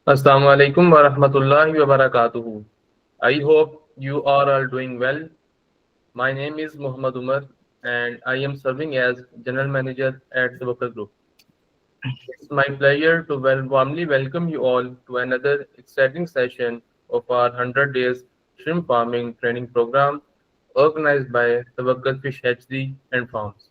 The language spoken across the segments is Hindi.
Assalamu alaikum wa rahmatullahi wa barakatuhu. I hope you are all doing well. My name is Muhammad Umar and I am serving as General Manager at Tawakal Group. It's my pleasure to warmly welcome you all to another exciting session of our 100 Days Shrimp Farming Training Program organized by Tawakal Fish Hatchery and Farms.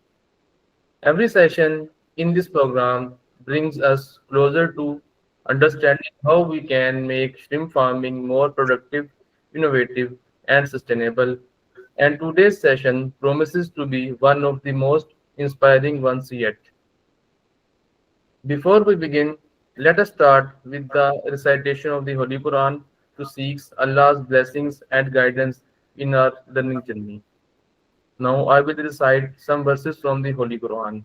Every session in this program brings us closer to understanding how we can make shrimp farming more productive, innovative, and sustainable. And today's session promises to be one of the most inspiring ones yet. Before we begin, let us start with the recitation of the Holy Quran to seek Allah's blessings and guidance in our learning journey. Now I will recite some verses from the Holy Quran.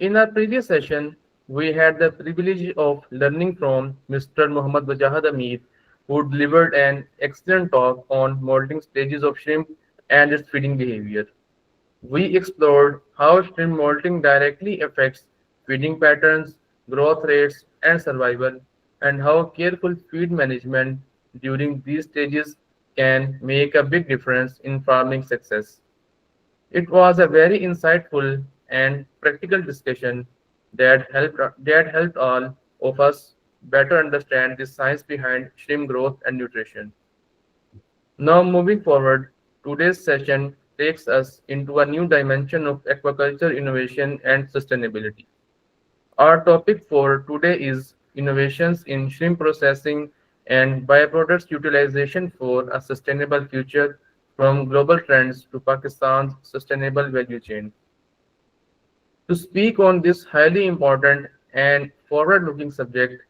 In our previous session, we had the privilege of learning from Mr. Muhammad Wajahad Amir, who delivered an excellent talk on molting stages of shrimp and its feeding behavior. We explored how shrimp molting directly affects feeding patterns, growth rates, and survival, and how careful feed management during these stages can make a big difference in farming success. It was a very insightful and practical discussion that helped all of us better understand the science behind shrimp growth and nutrition. Now, moving forward, today's session takes us into a new dimension of aquaculture innovation and sustainability. Our topic for today is innovations in shrimp processing and byproducts utilization for a sustainable future, from global trends to Pakistan's sustainable value chain. To speak on this highly important and forward-looking subject,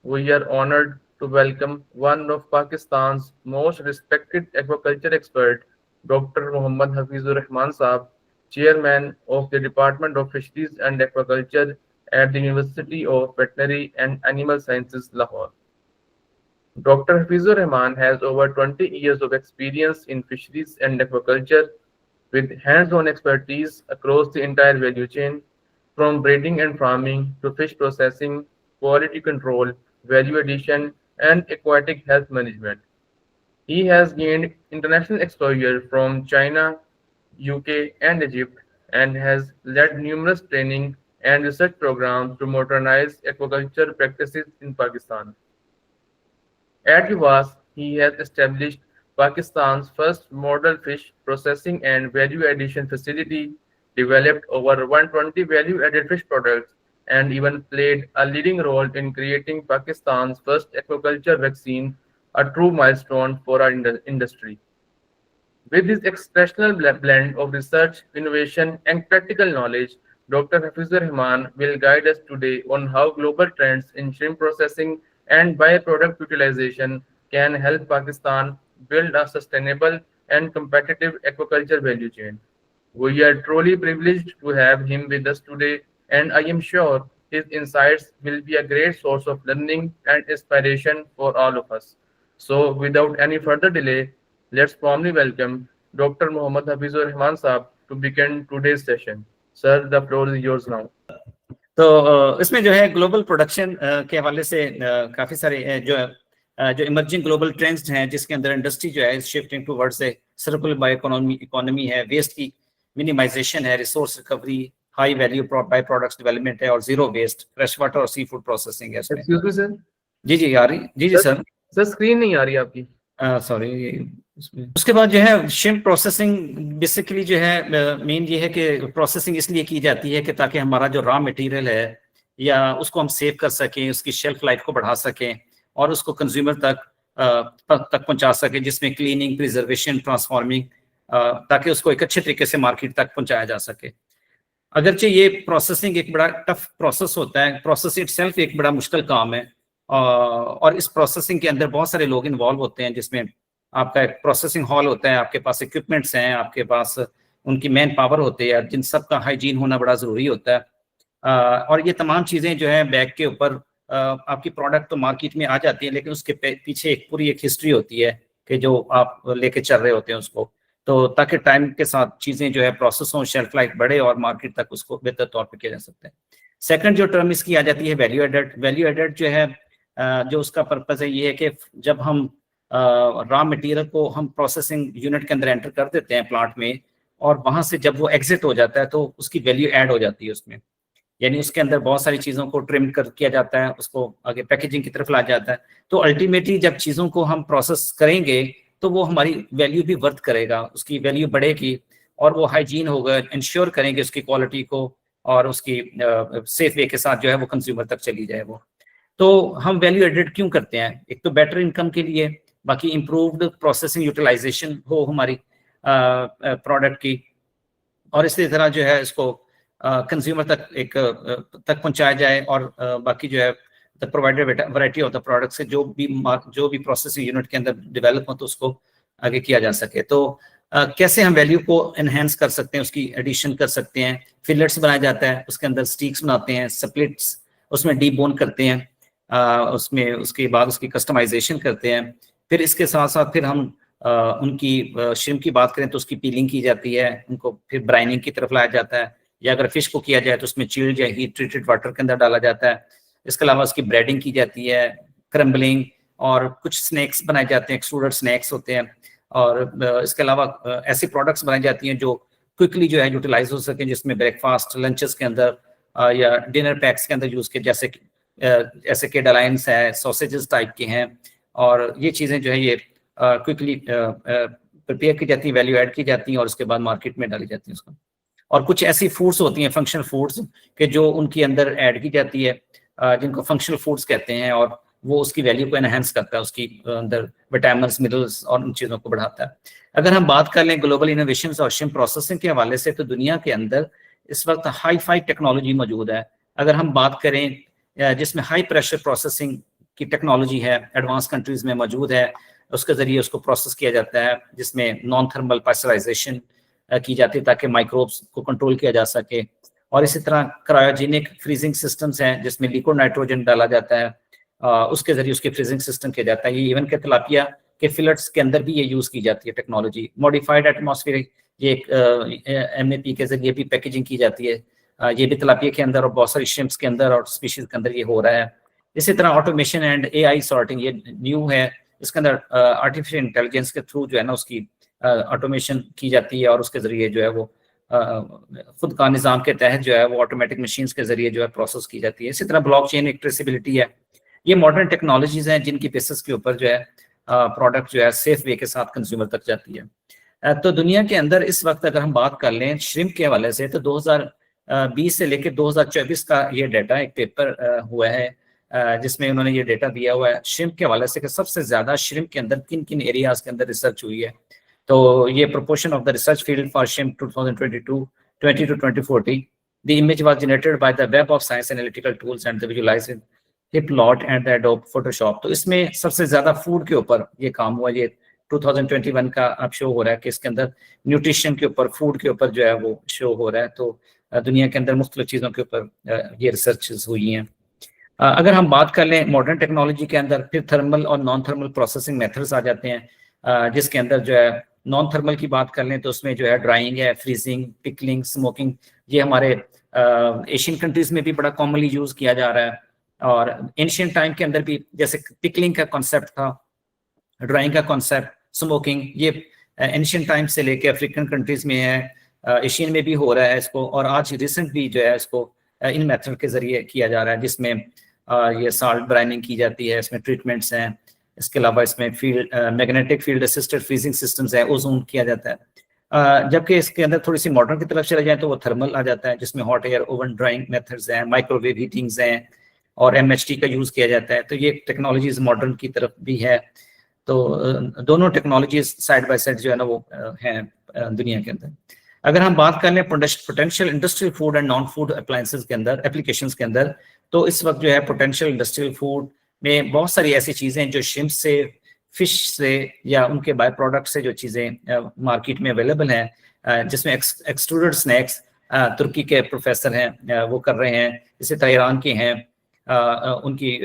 we are honored to welcome one of Pakistan's most respected aquaculture expert, Dr. Muhammad Hafizur Rahman Saab, Chairman of the Department of Fisheries and Aquaculture at the University of Veterinary and Animal Sciences, Lahore. Dr. Hafizur Rahman has over 20 years of experience in fisheries and aquaculture, with hands-on expertise across the entire value chain, from breeding and farming to fish processing, quality control, value addition, and aquatic health management. He has gained international exposure from China, UK, and Egypt, and has led numerous training and research programs to modernize aquaculture practices in Pakistan. At UVAS, he has established Pakistan's first model fish processing and value addition facility, developed over 120 value-added fish products, and even played a leading role in creating Pakistan's first aquaculture vaccine, a true milestone for our industry. With his exceptional blend of research, innovation, and practical knowledge, Dr. Hafizur Rahman will guide us today on how global trends in shrimp processing and byproduct utilization can help Pakistan build a sustainable and competitive aquaculture value chain. We are truly privileged to have him with us today, and I am sure his insights will be a great source of learning and inspiration for all of us. So, without any further delay, let's warmly welcome Dr. Muhammad Hafizur Rahman Saab to begin today's session. Sir, the floor is yours now. तो इसमें जो है ग्लोबल प्रोडक्शन के हवाले से काफी सारे जो इमर्जिंग ग्लोबल ट्रेंड्स हैं, जिसके अंदर इंडस्ट्री जो है शिफ्टिंग टुवर्ड्स से सर्कुलर बाय इकोनॉमी है, वेस्ट की मिनिमाइजेशन है, resource recovery, high value byproducts development है और जीरो वेस्ट, फ्रेश वाटर और सी फूड प्रोसेसिंग है। Excuse me sir. जी आ रही, जी सर। सर स्क्रीन नहीं आ रही आपकी। सॉरी। उसके बाद जो है शिम्प प्रोसेसिंग, बेसिकली जो है मेन ये है कि प्रोसेसिंग इसलिए की जाती है कि ताकि हमारा जो रॉ मटेरियल है या उसको हम सेव कर सकें, उसकी शेल्फ लाइफ को बढ़ा सकें और उसको कंज्यूमर तक पहुंचा सकें, जिसमें क्लीनिंग, प्रिजर्वेशन, ट्रांसफॉर्मिंग, ताकि उसको एक अच्छे तरीके से मार्केट तक पहुंचाया जा सके। अगरचे ये प्रोसेसिंग एक बड़ा टफ प्रोसेस होता है, प्रोसेस इटसेल्फ एक बड़ा मुश्किल काम है, और इस प्रोसेसिंग के अंदर बहुत सारे लोग इन्वॉल्व होते हैं, जिसमें आपका एक प्रोसेसिंग हॉल होता है, आपके पास इक्विपमेंट्स हैं, आपके पास उनकी मैन पावर होती है, जिन सब का हाइजीन होना बड़ा ज़रूरी होता है। और ये तमाम चीज़ें जो है बैग के ऊपर, आपकी प्रोडक्ट तो मार्केट में आ जाती है, लेकिन उसके पीछे एक पूरी एक हिस्ट्री होती है कि जो आप लेके चल रहे होते हैं उसको, तो ताकि टाइम के साथ चीज़ें जो है प्रोसेस हों, शेल्फ लाइफ बढ़े और मार्केट तक उसको बेहतर तौर पे किया जा सकता है। सेकंड जो टर्म इसकी आ जाती है वैल्यू एडेड। वैल्यू एडेड जो है, जो उसका पर्पज़ है ये है कि जब हम रॉ मटेरियल को हम प्रोसेसिंग यूनिट के अंदर एंटर कर देते हैं प्लांट में, और वहाँ से जब वो एग्जिट हो जाता है तो उसकी वैल्यू ऐड हो जाती है उसमें, यानी उसके अंदर बहुत सारी चीज़ों को ट्रिम कर किया जाता है, उसको आगे पैकेजिंग की तरफ लाया जाता है। तो अल्टीमेटली जब चीज़ों को हम प्रोसेस करेंगे तो वो हमारी वैल्यू भी वर्थ करेगा, उसकी वैल्यू बढ़ेगी, और वो हाइजीन होगा, इंश्योर करेंगे उसकी क्वालिटी को, और उसकी सेफ वे के साथ जो है वो कंज्यूमर तक चली जाए वो। तो हम वैल्यू एडेड क्यों करते हैं? एक तो बेटर इनकम के लिए, बाकी इम्प्रूव्ड प्रोसेसिंग यूटिलाइजेशन हो हमारी प्रोडक्ट की, और इसी तरह जो है इसको कंज्यूमर तक तक पहुंचाया जाए, और बाकी जो है the provided variety of the product से जो भी प्रोसेसिंग यूनिट के अंदर डेवलप हो तो उसको आगे किया जा सके। तो कैसे हम वैल्यू को एनहेंस कर सकते हैं, उसकी एडिशन कर सकते हैं। फिलेट्स बनाया जाता है, उसके अंदर स्टीक्स बनाते हैं, स्प्लिट्स उसमें डीबोन करते हैं, उसमें उसके बाद उसकी कस्टमाइजेशन करते हैं। फिर इसके साथ साथ फिर हम उनकी श्रिम्प की बात करें तो उसकी पीलिंग की जाती है, उनको फिर ब्राइनिंग की तरफ लाया जाता है, या अगर फिश को किया जाए तो उसमें चिल्ड या हीट ट्रीटेड वाटर के अंदर डाला जाता है। इसके अलावा उसकी ब्रेडिंग की जाती है, क्रम्बलिंग, और कुछ स्नैक्स बनाए जाते हैं, एक्सट्रूडेड स्नैक्स होते हैं, और इसके अलावा ऐसी प्रोडक्ट्स बनाई जाती हैं जो क्विकली जो है यूटिलाइज हो सके, जिसमें ब्रेकफास्ट लंचेस के अंदर या डिनर पैक्स के अंदर यूज़ के, जैसे ऐसे के डालाइंस है, सॉसेजेस टाइप के हैं, और ये चीज़ें जो है ये क्विकली प्रिपेयर की जाती है, वैल्यू ऐड की जाती हैं, और उसके बाद मार्केट में डाली जाती है उसको। और कुछ ऐसी फूड्स होती हैं फंक्शनल फूड्स के जो उनके अंदर ऐड की जाती है, जिनको फंक्शनल फूड्स कहते हैं, और वो उसकी वैल्यू को एनहेंस करता है, उसकी अंदर विटामिन मिनरल्स और उन चीज़ों को बढ़ाता है। अगर हम बात कर लें ग्लोबल इनोवेशन और शिप प्रोसेसिंग के हवाले से, तो दुनिया के अंदर इस वक्त हाई फाई टेक्नोलॉजी मौजूद है। अगर हम बात करें जिसमें हाई प्रेशर प्रोसेसिंग की टेक्नोलॉजी है, एडवांस कंट्रीज में मौजूद है, उसके ज़रिए उसको प्रोसेस किया जाता है, जिसमें नॉन थर्मल पास्चराइजेशन की जाती है ताकि माइक्रोब्स को कंट्रोल किया जा सके। और इसी तरह क्रायोजेनिक फ्रीजिंग सिस्टम्स हैं जिसमें लिक्विड नाइट्रोजन डाला जाता है, उसके जरिए उसके फ्रीजिंग सिस्टम किया जाता है। ये इवन के तिलापिया के फिलेट्स के अंदर भी ये यूज़ की जाती है टेक्नोलॉजी। मॉडिफाइड एटमॉस्फेरिक ये MAP के जरिए भी पैकेजिंग की जाती है, ये भी तिलापिया के अंदर और बहुत सारी शिम्प्स के अंदर और स्पीशीज के अंदर ये हो रहा है। इसी तरह ऑटोमेशन एंड AI सॉर्टिंग ये न्यू है, इसके अंदर आर्टिफिशियल इंटेलिजेंस के थ्रू जो है ना उसकी ऑटोमेशन की जाती है, और उसके जरिए जो है वो खुद का निज़ाम के तहत जो है वो ऑटोमेटिक मशीन्स के जरिए जो है प्रोसेस की जाती है। इसी तरह ब्लॉकचेन एक ट्रेसेबिलिटी है। ये मॉडर्न टेक्नोलॉजीज हैं जिनकी बेसिस के ऊपर जो है प्रोडक्ट जो है सेफ वे के साथ कंज्यूमर तक जाती है। तो दुनिया के अंदर इस वक्त अगर हम बात कर लें श्रिम्प के हवाले से, तो 2020 से लेकर 2024 का ये डाटा एक पेपर हुआ है, जिसमें उन्होंने ये डेटा दिया हुआ है श्रिम्प के हवाले से कि सबसे ज्यादा श्रिम्प के अंदर किन किन एरियाज के अंदर रिसर्च हुई है। तो ये proportion of the research field for shrimp 2020 to 2040, the image was generated by the Web of Science Analytical Tools and the Visualizing HipLot and the Adobe Photoshop। तो इसमें सबसे ज्यादा फूड के ऊपर ये काम हुआ। ये 2021 का अब शो हो रहा है कि इसके अंदर न्यूट्रिशन के ऊपर, फूड के ऊपर जो है वो शो हो रहा है। तो दुनिया के अंदर मुख्तलिफ चीज़ों के ऊपर ये रिसर्च हुई हैं। अगर हम बात कर लें मॉडर्न टेक्नोलॉजी के अंदर, फिर थर्मल और नॉन थर्मल प्रोसेसिंग मेथड्स आ जाते हैं, जिसके अंदर जो है नॉन थर्मल की बात कर लें तो उसमें जो है ड्राइंग है, फ्रीजिंग, पिकलिंग, स्मोकिंग, ये हमारे एशियन कंट्रीज में भी बड़ा कॉमनली यूज़ किया जा रहा है। और एंशिएंट टाइम के अंदर भी जैसे पिकलिंग का कॉन्सेप्ट था, ड्राइंग का कॉन्सेप्ट, स्मोकिंग, ये एंशिएंट टाइम से लेके अफ्रीकन कंट्रीज में है, एशियन में भी हो रहा है इसको, और आज रिसेंट भी जो है इसको इन मेथड के जरिए किया जा रहा है, जिसमें ये साल्ट ब्राइनिंग की जाती है, इसमें ट्रीटमेंट्स हैं। इसके अलावा इसमें field magnetic field assisted freezing systems है, ओजोन किया जाता है। जबकि इसके अंदर थोड़ी सी मॉडर्न की तरफ चले जाए तो वो थर्मल आ जाता है, जिसमें hot air oven drawing methods हैं, माइक्रोवेव हीटिंग्स हैं, और MHT का यूज़ किया जाता है। तो ये टेक्नोलॉजीज मॉडर्न की तरफ भी है। तो दोनों टेक्नोलॉजीज साइड बाय साइड जो है ना वो हैं दुनिया के अंदर। अगर हम बात कर लें potential industrial food and non food appliances के अंदर, एप्लीकेशंस के अंदर, तो इस वक्त जो है पोटेंशियल इंडस्ट्रियल फूड में बहुत सारी ऐसी चीजें हैं जो शिम्प से, फिश से या उनके बाय प्रोडक्ट से जो चीजें मार्केट में अवेलेबल हैं, जिसमें एक्सट्रूडेड स्नैक्स तुर्की के प्रोफेसर हैं वो कर रहे हैं, इसी तरह ईरान के हैं, उनकी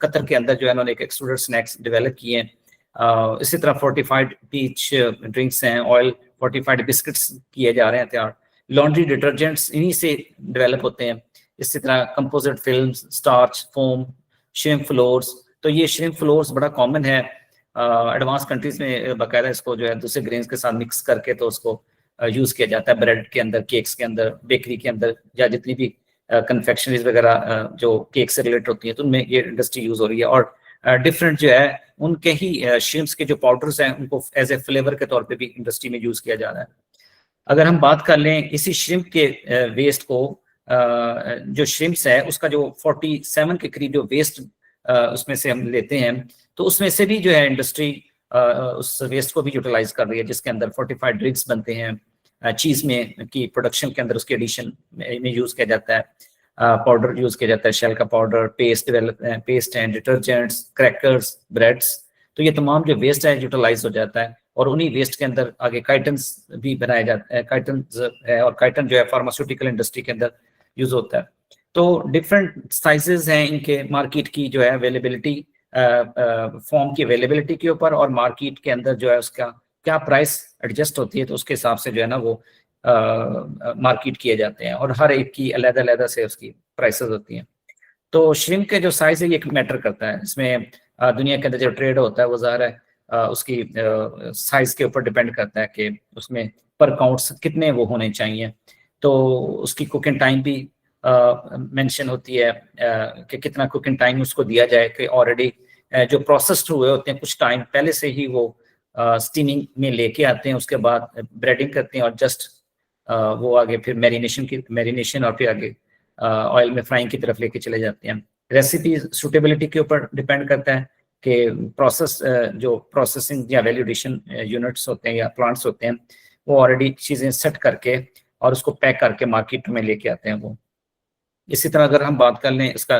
कतर के अंदर जो है उन्होंने एक एक्सट्रूडेड स्नैक्स डेवलप किए हैं। इसी तरह फोर्टिफाइड पीच ड्रिंक्स हैं, ऑयल फोर्टिफाइड बिस्किट्स किए जा रहे हैं तैयार, लॉन्ड्री डिटर्जेंट्स इन्हीं से डेवलप होते हैं। इसी तरह composite films, starch, foam, shrimp floors, तो ये श्रिम्प फ्लोर्स बड़ा कॉमन है एडवांस कंट्रीज में, बाकायदा इसको जो है दूसरे ग्रेन्स के साथ मिक्स करके तो उसको यूज किया जाता है ब्रेड के अंदर, केक्स के अंदर, बेकरी के अंदर, या जितनी भी कन्फेक्शनरीज वगैरह जो केक से रिलेटेड होती है तो उनमें ये इंडस्ट्री यूज हो रही है। और डिफरेंट जो है उनके ही श्रिम्प्स के जो पाउडर्स हैं उनको एज ए फ्लेवर के तौर पे भी इंडस्ट्री में यूज किया जा रहा है। अगर हम बात कर लें इसी श्रिम्प के वेस्ट को, जो श्रिम्प्स है उसका जो 47 के करीब जो वेस्ट उसमें से हम लेते हैं, तो उसमें से भी जो है इंडस्ट्री उस वेस्ट को भी यूटिलाइज कर रही है, जिसके अंदर फोर्टिफाइड ड्रिंक्स बनते हैं, चीज में की प्रोडक्शन के अंदर उसके एडिशन में यूज किया जाता है, पाउडर यूज किया जाता है, शेल का powder, paste and detergents, crackers, breads, तो ये तमाम जो वेस्ट है यूटिलाइज हो जाता है। और उन्हीं वेस्ट के अंदर आगे काइटन्स भी बनाए जाते हैं, काइटन्स है, और काइटन जो है फार्मास्यूटिकल इंडस्ट्री के अंदर यूज होता है। तो डिफरेंट साइजेस हैं इनके, मार्केट की जो है अवेलेबिलिटी, फॉर्म की अवेलेबिलिटी के ऊपर, और मार्केट के अंदर जो है उसका क्या प्राइस एडजस्ट होती है, तो उसके हिसाब से जो है ना वो मार्केट किए जाते हैं, और हर एक की अलग-अलग से उसकी प्राइसेस होती हैं। तो श्रिम्प के जो साइज है ये मैटर करता है इसमें, दुनिया के अंदर जो ट्रेड होता है वो ज़ाहिर है उसकी साइज के ऊपर डिपेंड करता है कि उसमें पर काउंट्स कितने वो होने चाहिए। तो उसकी कुकिंग टाइम भी मेंशन होती है कि कितना कुकिंग टाइम उसको दिया जाए, कि ऑलरेडी जो प्रोसेस्ड हुए होते हैं कुछ टाइम पहले से ही वो स्टीमिंग में लेके आते हैं, उसके बाद ब्रेडिंग करते हैं, और जस्ट वो आगे फिर मैरिनेशन और फिर आगे ऑयल में फ्राइंग की तरफ लेके चले जाते हैं। रेसिपी सूटेबिलिटी के ऊपर डिपेंड करता है कि प्रोसेस जो प्रोसेसिंग या वैल्यूडेशन यूनिट्स होते हैं या प्लांट्स होते हैं वो ऑलरेडी चीज़ें सेट करके और उसको पैक करके मार्केट में लेके आते हैं वो। इसी तरह अगर हम बात कर लें इसका,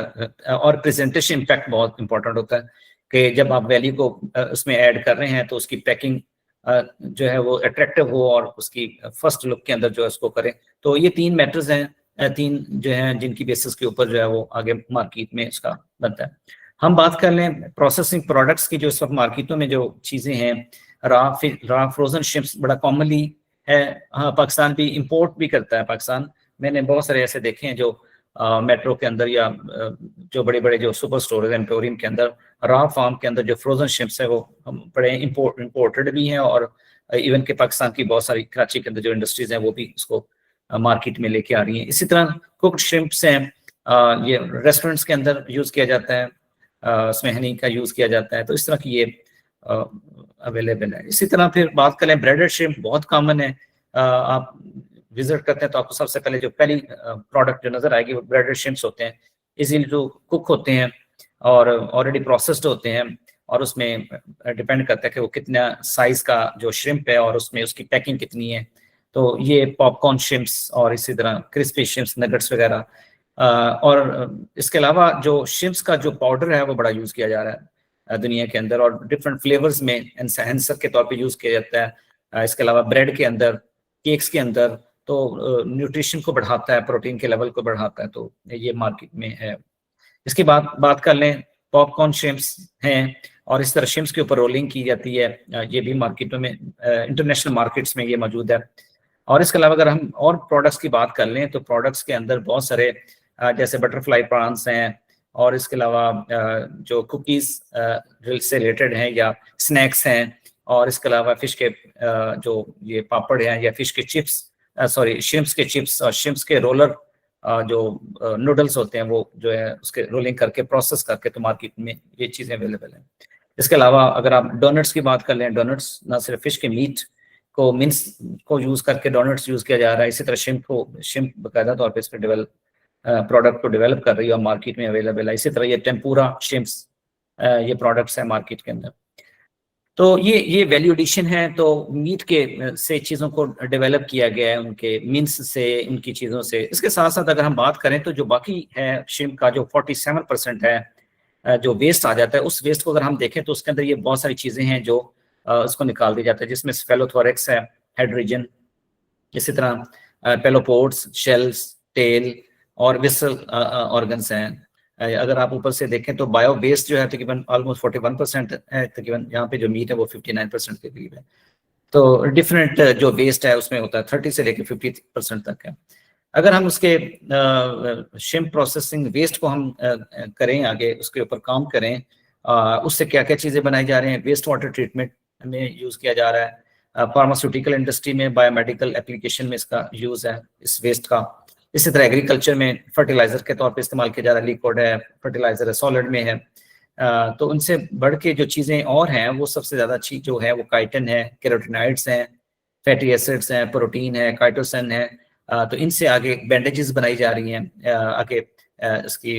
और प्रेजेंटेशन इम्पैक्ट बहुत इंपॉर्टेंट होता है कि जब आप वैल्यू को उसमें ऐड कर रहे हैं तो उसकी पैकिंग जो है वो अट्रैक्टिव हो और उसकी फर्स्ट लुक के अंदर जो है उसको करें। तो ये 3 मैटर्स हैं, 3 जो हैं जिनकी बेसिस के ऊपर जो है वो आगे मार्केट में इसका बनता है। हम बात कर लें प्रोसेसिंग प्रोडक्ट्स की, जो इस वक्त मार्केटों में जो चीज़ें हैं, रा फ्रोजन शिप्स बड़ा कॉमनली है। हाँ, पाकिस्तान भी इंपोर्ट भी करता है पाकिस्तान। मैंने बहुत सारे ऐसे देखे हैं जो मेट्रो के अंदर या जो बड़े बड़े जो सुपर स्टोर है एम्पोरियम के अंदर, रा फार्म के अंदर जो फ्रोजन शिप्स है वो बड़े इम्पोर्टेड भी हैं, और इवन के पाकिस्तान की बहुत सारी कराची के अंदर जो इंडस्ट्रीज हैं वो भी इसको मार्केट में लेके आ रही हैं। इसी तरह कुक्ड श्रिम्प्स हैं, ये रेस्टोरेंट्स के अंदर यूज़ किया जाता है, उसमें हनी का यूज़ किया जाता है, तो इस तरह की ये अवेलेबल है। इसी तरह फिर बात करें ब्रेडेड श्रिम्प, बहुत कॉमन है, आप विजिट करते हैं तो आपको सबसे पहले जो पहली प्रोडक्ट जो नजर आएगी वो ब्रेडेड श्रिम्प्स होते हैं। इजीली जो कुक होते हैं और ऑलरेडी प्रोसेस्ड होते हैं, और उसमें डिपेंड करता है कि वो कितना साइज का जो श्रिम्प है और उसमें उसकी पैकिंग कितनी है। तो ये पॉपकॉर्न श्रिम्प्स और इसी तरह क्रिस्पी श्रिम्प्स, नगेट्स वगैरह, और इसके अलावा जो श्रिम्प्स का जो पाउडर है वो बड़ा यूज़ किया जा रहा है दुनिया के अंदर, और डिफरेंट फ्लेवर्स में एनहांसर के तौर पे यूज़ किया जाता है। इसके अलावा ब्रेड के अंदर, केक्स के अंदर, तो न्यूट्रिशन को बढ़ाता है, प्रोटीन के लेवल को बढ़ाता है, तो ये मार्केट में है। इसके बाद बात कर लें पॉपकॉर्न श्रिम्प्स हैं, और इस तरह श्रिम्प्स के ऊपर रोलिंग की जाती है, ये भी मार्केटों में इंटरनेशनल मार्केट्स में ये मौजूद है। और इसके अलावा अगर हम और प्रोडक्ट्स की बात कर लें तो प्रोडक्ट्स के अंदर बहुत सारे जैसे बटरफ्लाई प्रॉन्स हैं, और इसके अलावा जो कुकीज़ से रिलेटेड हैं या स्नैक्स हैं, और इसके अलावा फिश के जो ये पापड़ हैं या फिश के चिप्स, सॉरी श्रिम्प्स के चिप्स और श्रिम्प्स के रोलर जो नूडल्स होते हैं वो जो है उसके रोलिंग करके प्रोसेस करके तो मार्केट में ये चीज़ें अवेलेबल हैं। इसके अलावा अगर आप डोनट्स की बात कर लें, डोनट्स ना सिर्फ फिश के मीट को मिन्स को यूज़ करके डोनट्स यूज़ किया जा रहा है, इसी तरह श्रिम्प बाकायदा तौर पर इसके प्रोडक्ट को डेवलप कर रही है और मार्केट में अवेलेबल है। इसी तरह ये टेम्पूरा श्रिम्प्स ये प्रोडक्ट्स हैं मार्केट के अंदर। तो ये वैल्यू एडिशन है। तो मीट के से चीज़ों को डेवलप किया गया है, उनके मीन्स से, उनकी चीज़ों से। इसके साथ साथ अगर हम बात करें तो जो बाकी है श्रिम्प का जो 47% है जो वेस्ट आ जाता है, उस वेस्ट को अगर हम देखें तो उसके अंदर ये बहुत सारी चीज़ें हैं जो उसको निकाल दी जाता है, जिसमें स्फेलोथोरेक्स है, हेड रीजन, इसी तरह पेलोपोड्स, शेल्स, टेल और विसल ऑर्गन्स हैं। अगर आप ऊपर से देखें तो बायो वेस्ट जो है तकरीबन ऑलमोस्ट 41% है, तकरीबन यहाँ पे जो मीट है वो 59% के करीब है। तो डिफरेंट जो वेस्ट है उसमें होता है 30 से लेकर 50% तक है। अगर हम उसके शिम्प प्रोसेसिंग वेस्ट को हम करें आगे, उसके ऊपर काम करें, उससे क्या क्या चीज़ें बनाई जा रही हैं। वेस्ट वाटर ट्रीटमेंट में यूज़ किया जा रहा है, फार्मास्यूटिकल इंडस्ट्री में, बायोमेडिकल एप्लीकेशन में इसका यूज़ है इस वेस्ट का। इसी तरह एग्रीकल्चर में फर्टिलाइजर के तौर पे इस्तेमाल किया जा रहा है, लिक्विड है, फर्टिलाइजर है, सॉलिड में है। तो उनसे बढ़ के जो चीज़ें और हैं वो सबसे ज़्यादा अच्छी जो है वो काइटिन है, कैरोटिनॉइड्स हैं, फैटी एसिड्स हैं, प्रोटीन है, काइटोसन है। तो इनसे आगे बैंडेजेस बनाई जा रही हैं, आगे इसकी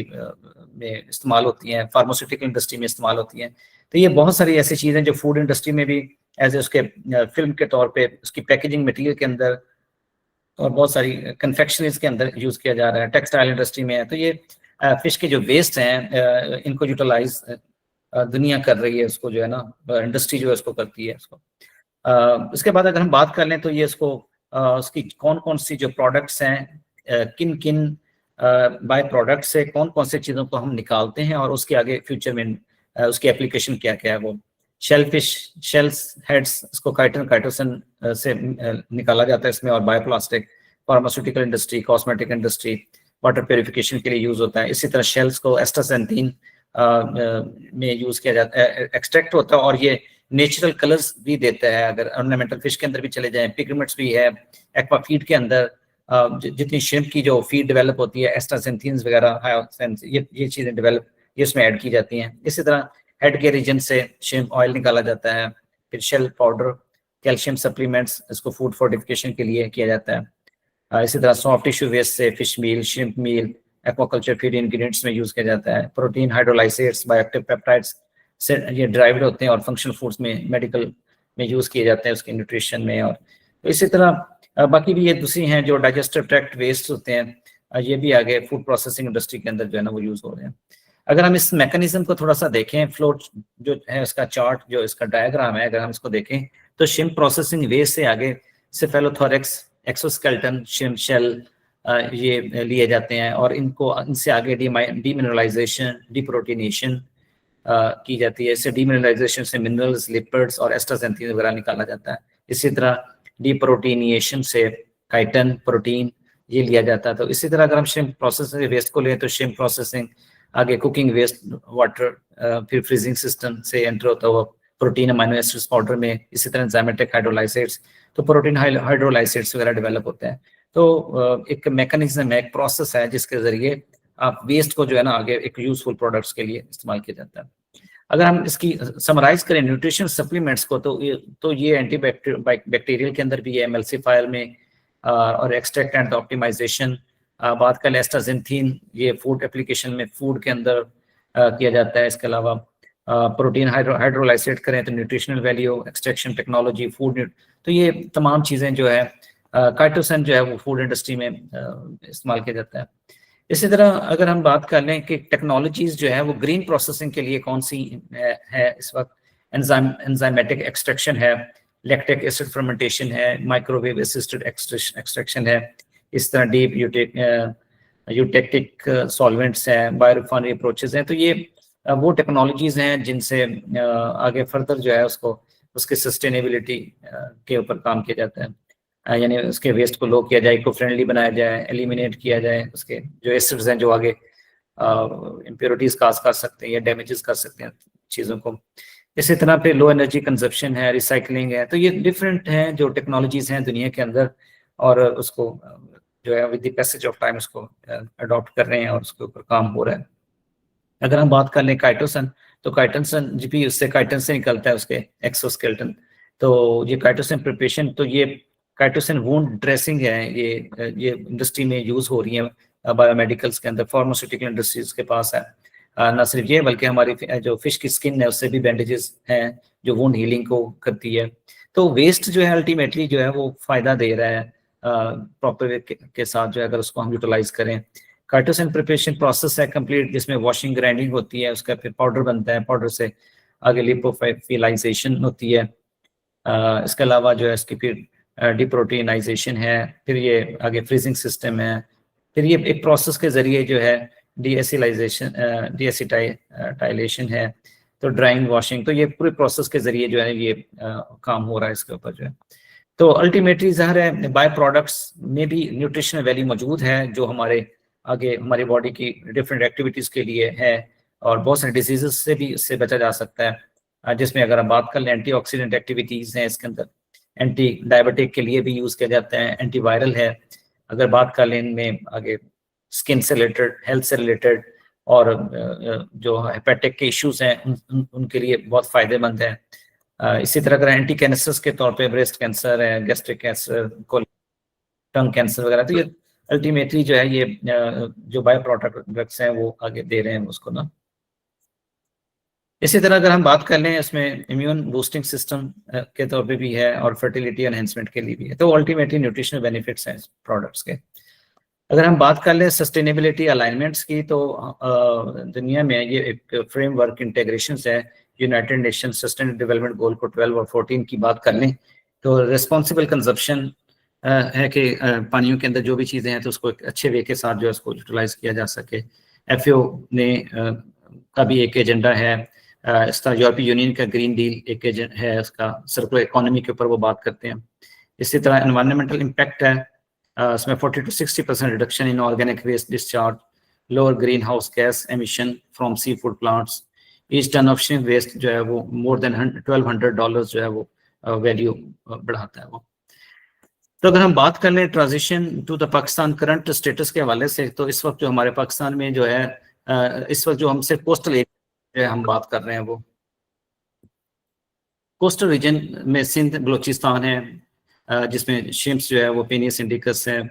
में इस्तेमाल होती हैं, फार्मास्यूटिकल इंडस्ट्री में इस्तेमाल होती हैं। तो ये बहुत सारी ऐसी चीज़ें जो फूड इंडस्ट्री में भी एज ए उसके फिल्म के तौर पे उसकी पैकेजिंग मटेरियल के अंदर और बहुत सारी कन्फेक्शनरीज के अंदर यूज किया जा रहा है, टेक्सटाइल इंडस्ट्री में है। तो ये फिश के जो वेस्ट हैं इनको यूटिलाइज दुनिया कर रही है, उसको जो है ना इंडस्ट्री जो है उसको करती है इसको। इसके बाद अगर हम बात कर लें तो ये इसको उसकी कौन कौन सी जो प्रोडक्ट्स हैं, किन किन बाय प्रोडक्ट से कौन कौन सी चीज़ों को हम निकालते हैं और उसके आगे फ्यूचर में उसकी एप्लीकेशन क्या क्या है। वो शेलफिश शेल्स हेड्स, इसको काइटन काइटोसन से निकाला जाता है इसमें, और bioplastic, pharmaceutical industry, cosmetic industry, water purification के लिए यूज होता है। इसी तरह शेल्स को एस्टासेंथीन में यूज किया जाता है, एक्सट्रैक्ट होता है, और ये नेचुरल कलर्स भी देता है। अगर ऑर्नामेंटल फिश के अंदर भी चले जाएं, पिगमेंट्स भी है। एक्वा फीड के अंदर जितनी श्रिम्प की जो फीड डेवलप होती है, एस्टासेंथीन्स वगैरह, ये चीज़ें डेवलप ये उसमें ऐड की जाती हैं। इसी तरह हेड के रीजन से श्रिम्प ऑयल निकाला जाता है। फिर शेल पाउडर, कैल्शियम सप्लीमेंट्स, इसको फूड फोर्टिफिकेशन के लिए किया जाता है। इसी तरह सॉफ्ट टिश्यू वेस्ट से फिश मील, श्रिम्प मील, एक्वाकल्चर फीड इंग्रेडिएंट्स में यूज किया जाता है। प्रोटीन हाइड्रोलाइसेट्स, बायोएक्टिव पेप्टाइड्स से ये ड्राइव्ड होते हैं और फंक्शनल फूड्स में, मेडिकल में यूज किए जाते हैं उसके न्यूट्रिशन में। और तो इसी तरह बाकी भी ये दूसरी हैं जो डाइजेस्टिव ट्रैक्ट वेस्ट होते हैं, ये भी आगे फूड प्रोसेसिंग इंडस्ट्री के अंदर जो है ना वो यूज हो रहे हैं। अगर हम इस मैकेनिज्म को थोड़ा सा देखें, फ्लोट जो है उसका चार्ट, जो इसका डायग्राम है, अगर हम इसको देखें तो शिम्प प्रोसेसिंग वेस्ट से आगे सेफेलोथोरेक्स, एक्सोस्केलेटन, शिम्प शेल ये लिए जाते हैं, और इनसे आगे डीमिनरलाइजेशन, डीप्रोटीनेशन की जाती है। इससे डीमिनरलाइजेशन से मिनरल्स, लिपिड्स और एस्टासेंथीन वगैरह निकाला जाता है। इसी तरह डीप्रोटीनिएशन से काइटन, प्रोटीन ये लिया जाता है। तो इसी तरह अगर हम श्रिम्प प्रोसेसिंग वेस्ट को लें तो श्रिम्प प्रोसेसिंग, आगे कुकिंग वेस्ट, वाटर, फिर फ्रीजिंग सिस्टम से एंटर होता हुआ प्रोटीन अमाइनो एसिड्स पाउडर में, इसी तरह एंजाइमेटिक हाइड्रोलाइसेट्स, तो प्रोटीन हाइड्रोलाइसेट्स वगैरह डेवलप होते हैं। तो एक मैकेनिज्म है, एक प्रोसेस है जिसके जरिए आप वेस्ट को जो है ना आगे एक यूजफुल प्रोडक्ट्स के लिए इस्तेमाल किया जाता है। अगर हम इसकी समराइज करें न्यूट्रिशन सप्लीमेंट्स को, तो ये एंटीबैक्टीरियल के अंदर भी है, एमल्सिफायर में, और एक्सट्रैक्ट एंड ऑप्टिमाइजेशन। बात करें एस्टासेंथीन, ये फूड एप्लीकेशन में, फूड के अंदर किया जाता है। इसके अलावा प्रोटीन हाइड्रोलाइसेट करें तो nutritional value, extraction technology, food, तो ये तमाम चीज़ें जो है काइटोसन जो है वो फूड इंडस्ट्री में इस्तेमाल किया जाता है। इसी तरह अगर हम बात कर लें कि टेक्नोलॉजीज जो है वो ग्रीन प्रोसेसिंग के लिए कौन सी है इस वक्त, एंजाइमेटिक एक्सट्रैक्शन है, लैक्टिक एसिड फर्मेंटेशन है, माइक्रोवेव असिस्टेड एक्सट्रैक्शन है, इस तरह डीप यूटेक्टिक सॉल्वेंट्स हैं, बायोरिफाइनरी अप्रोचेज हैं। तो ये वो टेक्नोलॉजीज हैं जिनसे आगे फर्दर जो है उसके सस्टेनेबिलिटी के ऊपर काम किया जाता है, यानी उसके वेस्ट को लो किया जाए, इको फ्रेंडली बनाया जाए, एलिमिनेट किया जाए उसके जो एसिड्स हैं जो आगे इम्प्योरिटीज काज कर सकते हैं या डैमेजेस कर सकते हैं चीज़ों को। इसी तरह पे लो एनर्जी कंजप्शन है, रिसाइकलिंग है। तो ये डिफरेंट हैं जो टेक्नोलॉजीज हैं दुनिया के अंदर, और उसको जो है with the passage of time उसको अडॉप्ट कर रहे हैं और उसके ऊपर काम हो रहा है। अगर हम बात कर लें काइटोसन, तो काइटोसन भी उससे काइटन से निकलता है उसके एक्सोस्केलेटन। तो ये काइटोसन प्रिपरेशन, तो ये काइटोसन वुंड ड्रेसिंग है, ये इंडस्ट्री में यूज हो रही है, बायोमेडिकल्स के अंदर, फार्मास्यूटिकल इंडस्ट्रीज के पास है। न सिर्फ ये बल्कि हमारी जो फिश की स्किन है उससे भी बैंडेजेस हैं जो वुंड हीलिंग को करती है। तो वेस्ट जो है अल्टीमेटली जो है वो फायदा दे रहा है प्रॉपर वे के साथ जो है अगर उसको हम यूटिलाइज करें। काइटोसन प्रिपरेशन प्रोसेस है कंप्लीट, जिसमें वॉशिंग ग्राइंडिंग होती है, उसका फिर पाउडर बनता है, पाउडर से आगे लिपोफिलाइजेशन होती है। इसके अलावा जो है इसकी फिर डिप्रोटीनाइजेशन है, फिर ये आगे फ्रीजिंग सिस्टम है, फिर ये एक प्रोसेस के जरिए जो है डीएसिटाइलेशन है, तो ड्राइंग वॉशिंग, तो ये पूरे प्रोसेस के जरिए जो है ये काम हो रहा है इसके ऊपर जो है। तो अल्टीमेटली ज़ाहिर है बाय प्रोडक्ट्स में भी न्यूट्रिशनल वैल्यू मौजूद है जो हमारे आगे हमारी बॉडी की डिफरेंट एक्टिविटीज़ के लिए है, और बहुत सारे डिजीज़ से भी इससे बचा जा सकता है, जिसमें अगर हम बात कर लें एंटीऑक्सीडेंट एक्टिविटीज़ हैं इसके अंदर, एंटी डायबिटिक के लिए भी यूज़ किया जाता है, एंटीवायरल है, अगर बात कर लें इनमें आगे स्किन से रिलेटेड, हेल्थ से रिलेटेड, और जो हेपेटिक के इश्यूज हैं उनके लिए बहुत फायदेमंद है। इसी तरह अगर एंटी कैंसर्स के तौर पे ब्रेस्ट कैंसर है, गैस्ट्रिक कैंसर, टंग कैंसर वगैरह, तो ये अल्टीमेटली जो है ये जो बायो प्रोडक्ट्स हैं वो आगे दे रहे हैं उसको ना। इसी तरह अगर हम बात कर लें इसमें इम्यून बूस्टिंग सिस्टम के तौर पे भी है और फर्टिलिटी एनहेंसमेंट के लिए भी है, तो अल्टीमेटली न्यूट्रिशनल बेनिफिट्स हैं प्रोडक्ट्स के। अगर हम बात कर लें सस्टेनेबिलिटी अलाइनमेंट्स की, तो दुनिया में ये एक फ्रेमवर्क इंटीग्रेशन है, United nation sustainable development goal को 12 और 14 की बात कर लें तो रिस्पॉन्सिबल कंजप्शन है कि पानियों के अंदर जो भी चीज़ें हैं तो उसको एक अच्छे वे के साथ जो है उसको यूटिलाइज किया जा सके। FAO ने का भी एक एजेंडा है, इस तरह यूरोपीय यूनियन का ग्रीन डील एक एजेंडा है, उसका सर्कुलर इकोनॉमी के ऊपर वो बात करते हैं। इसी तरह एनवायरमेंटल इम्पैक्ट है, इसमें 40 to 60% reduction in organic waste discharge, lower greenhouse gas emission from seafood plants, each ton of shrimp waste जो है वो मोर देन $1200 जो है वो वैल्यू बढ़ाता है वो। तो अगर हम बात कर लें transition to the Pakistan current status के हवाले से, तो इस वक्त जो हमारे पाकिस्तान में जो है इस वक्त जो हम सिर्फ कोस्टल एरिया हम बात कर रहे हैं, वो कोस्टल रीजन में सिंध बलूचिस्तान है, जिसमें शिम्स जो है वो पेनियस इंडिकस है।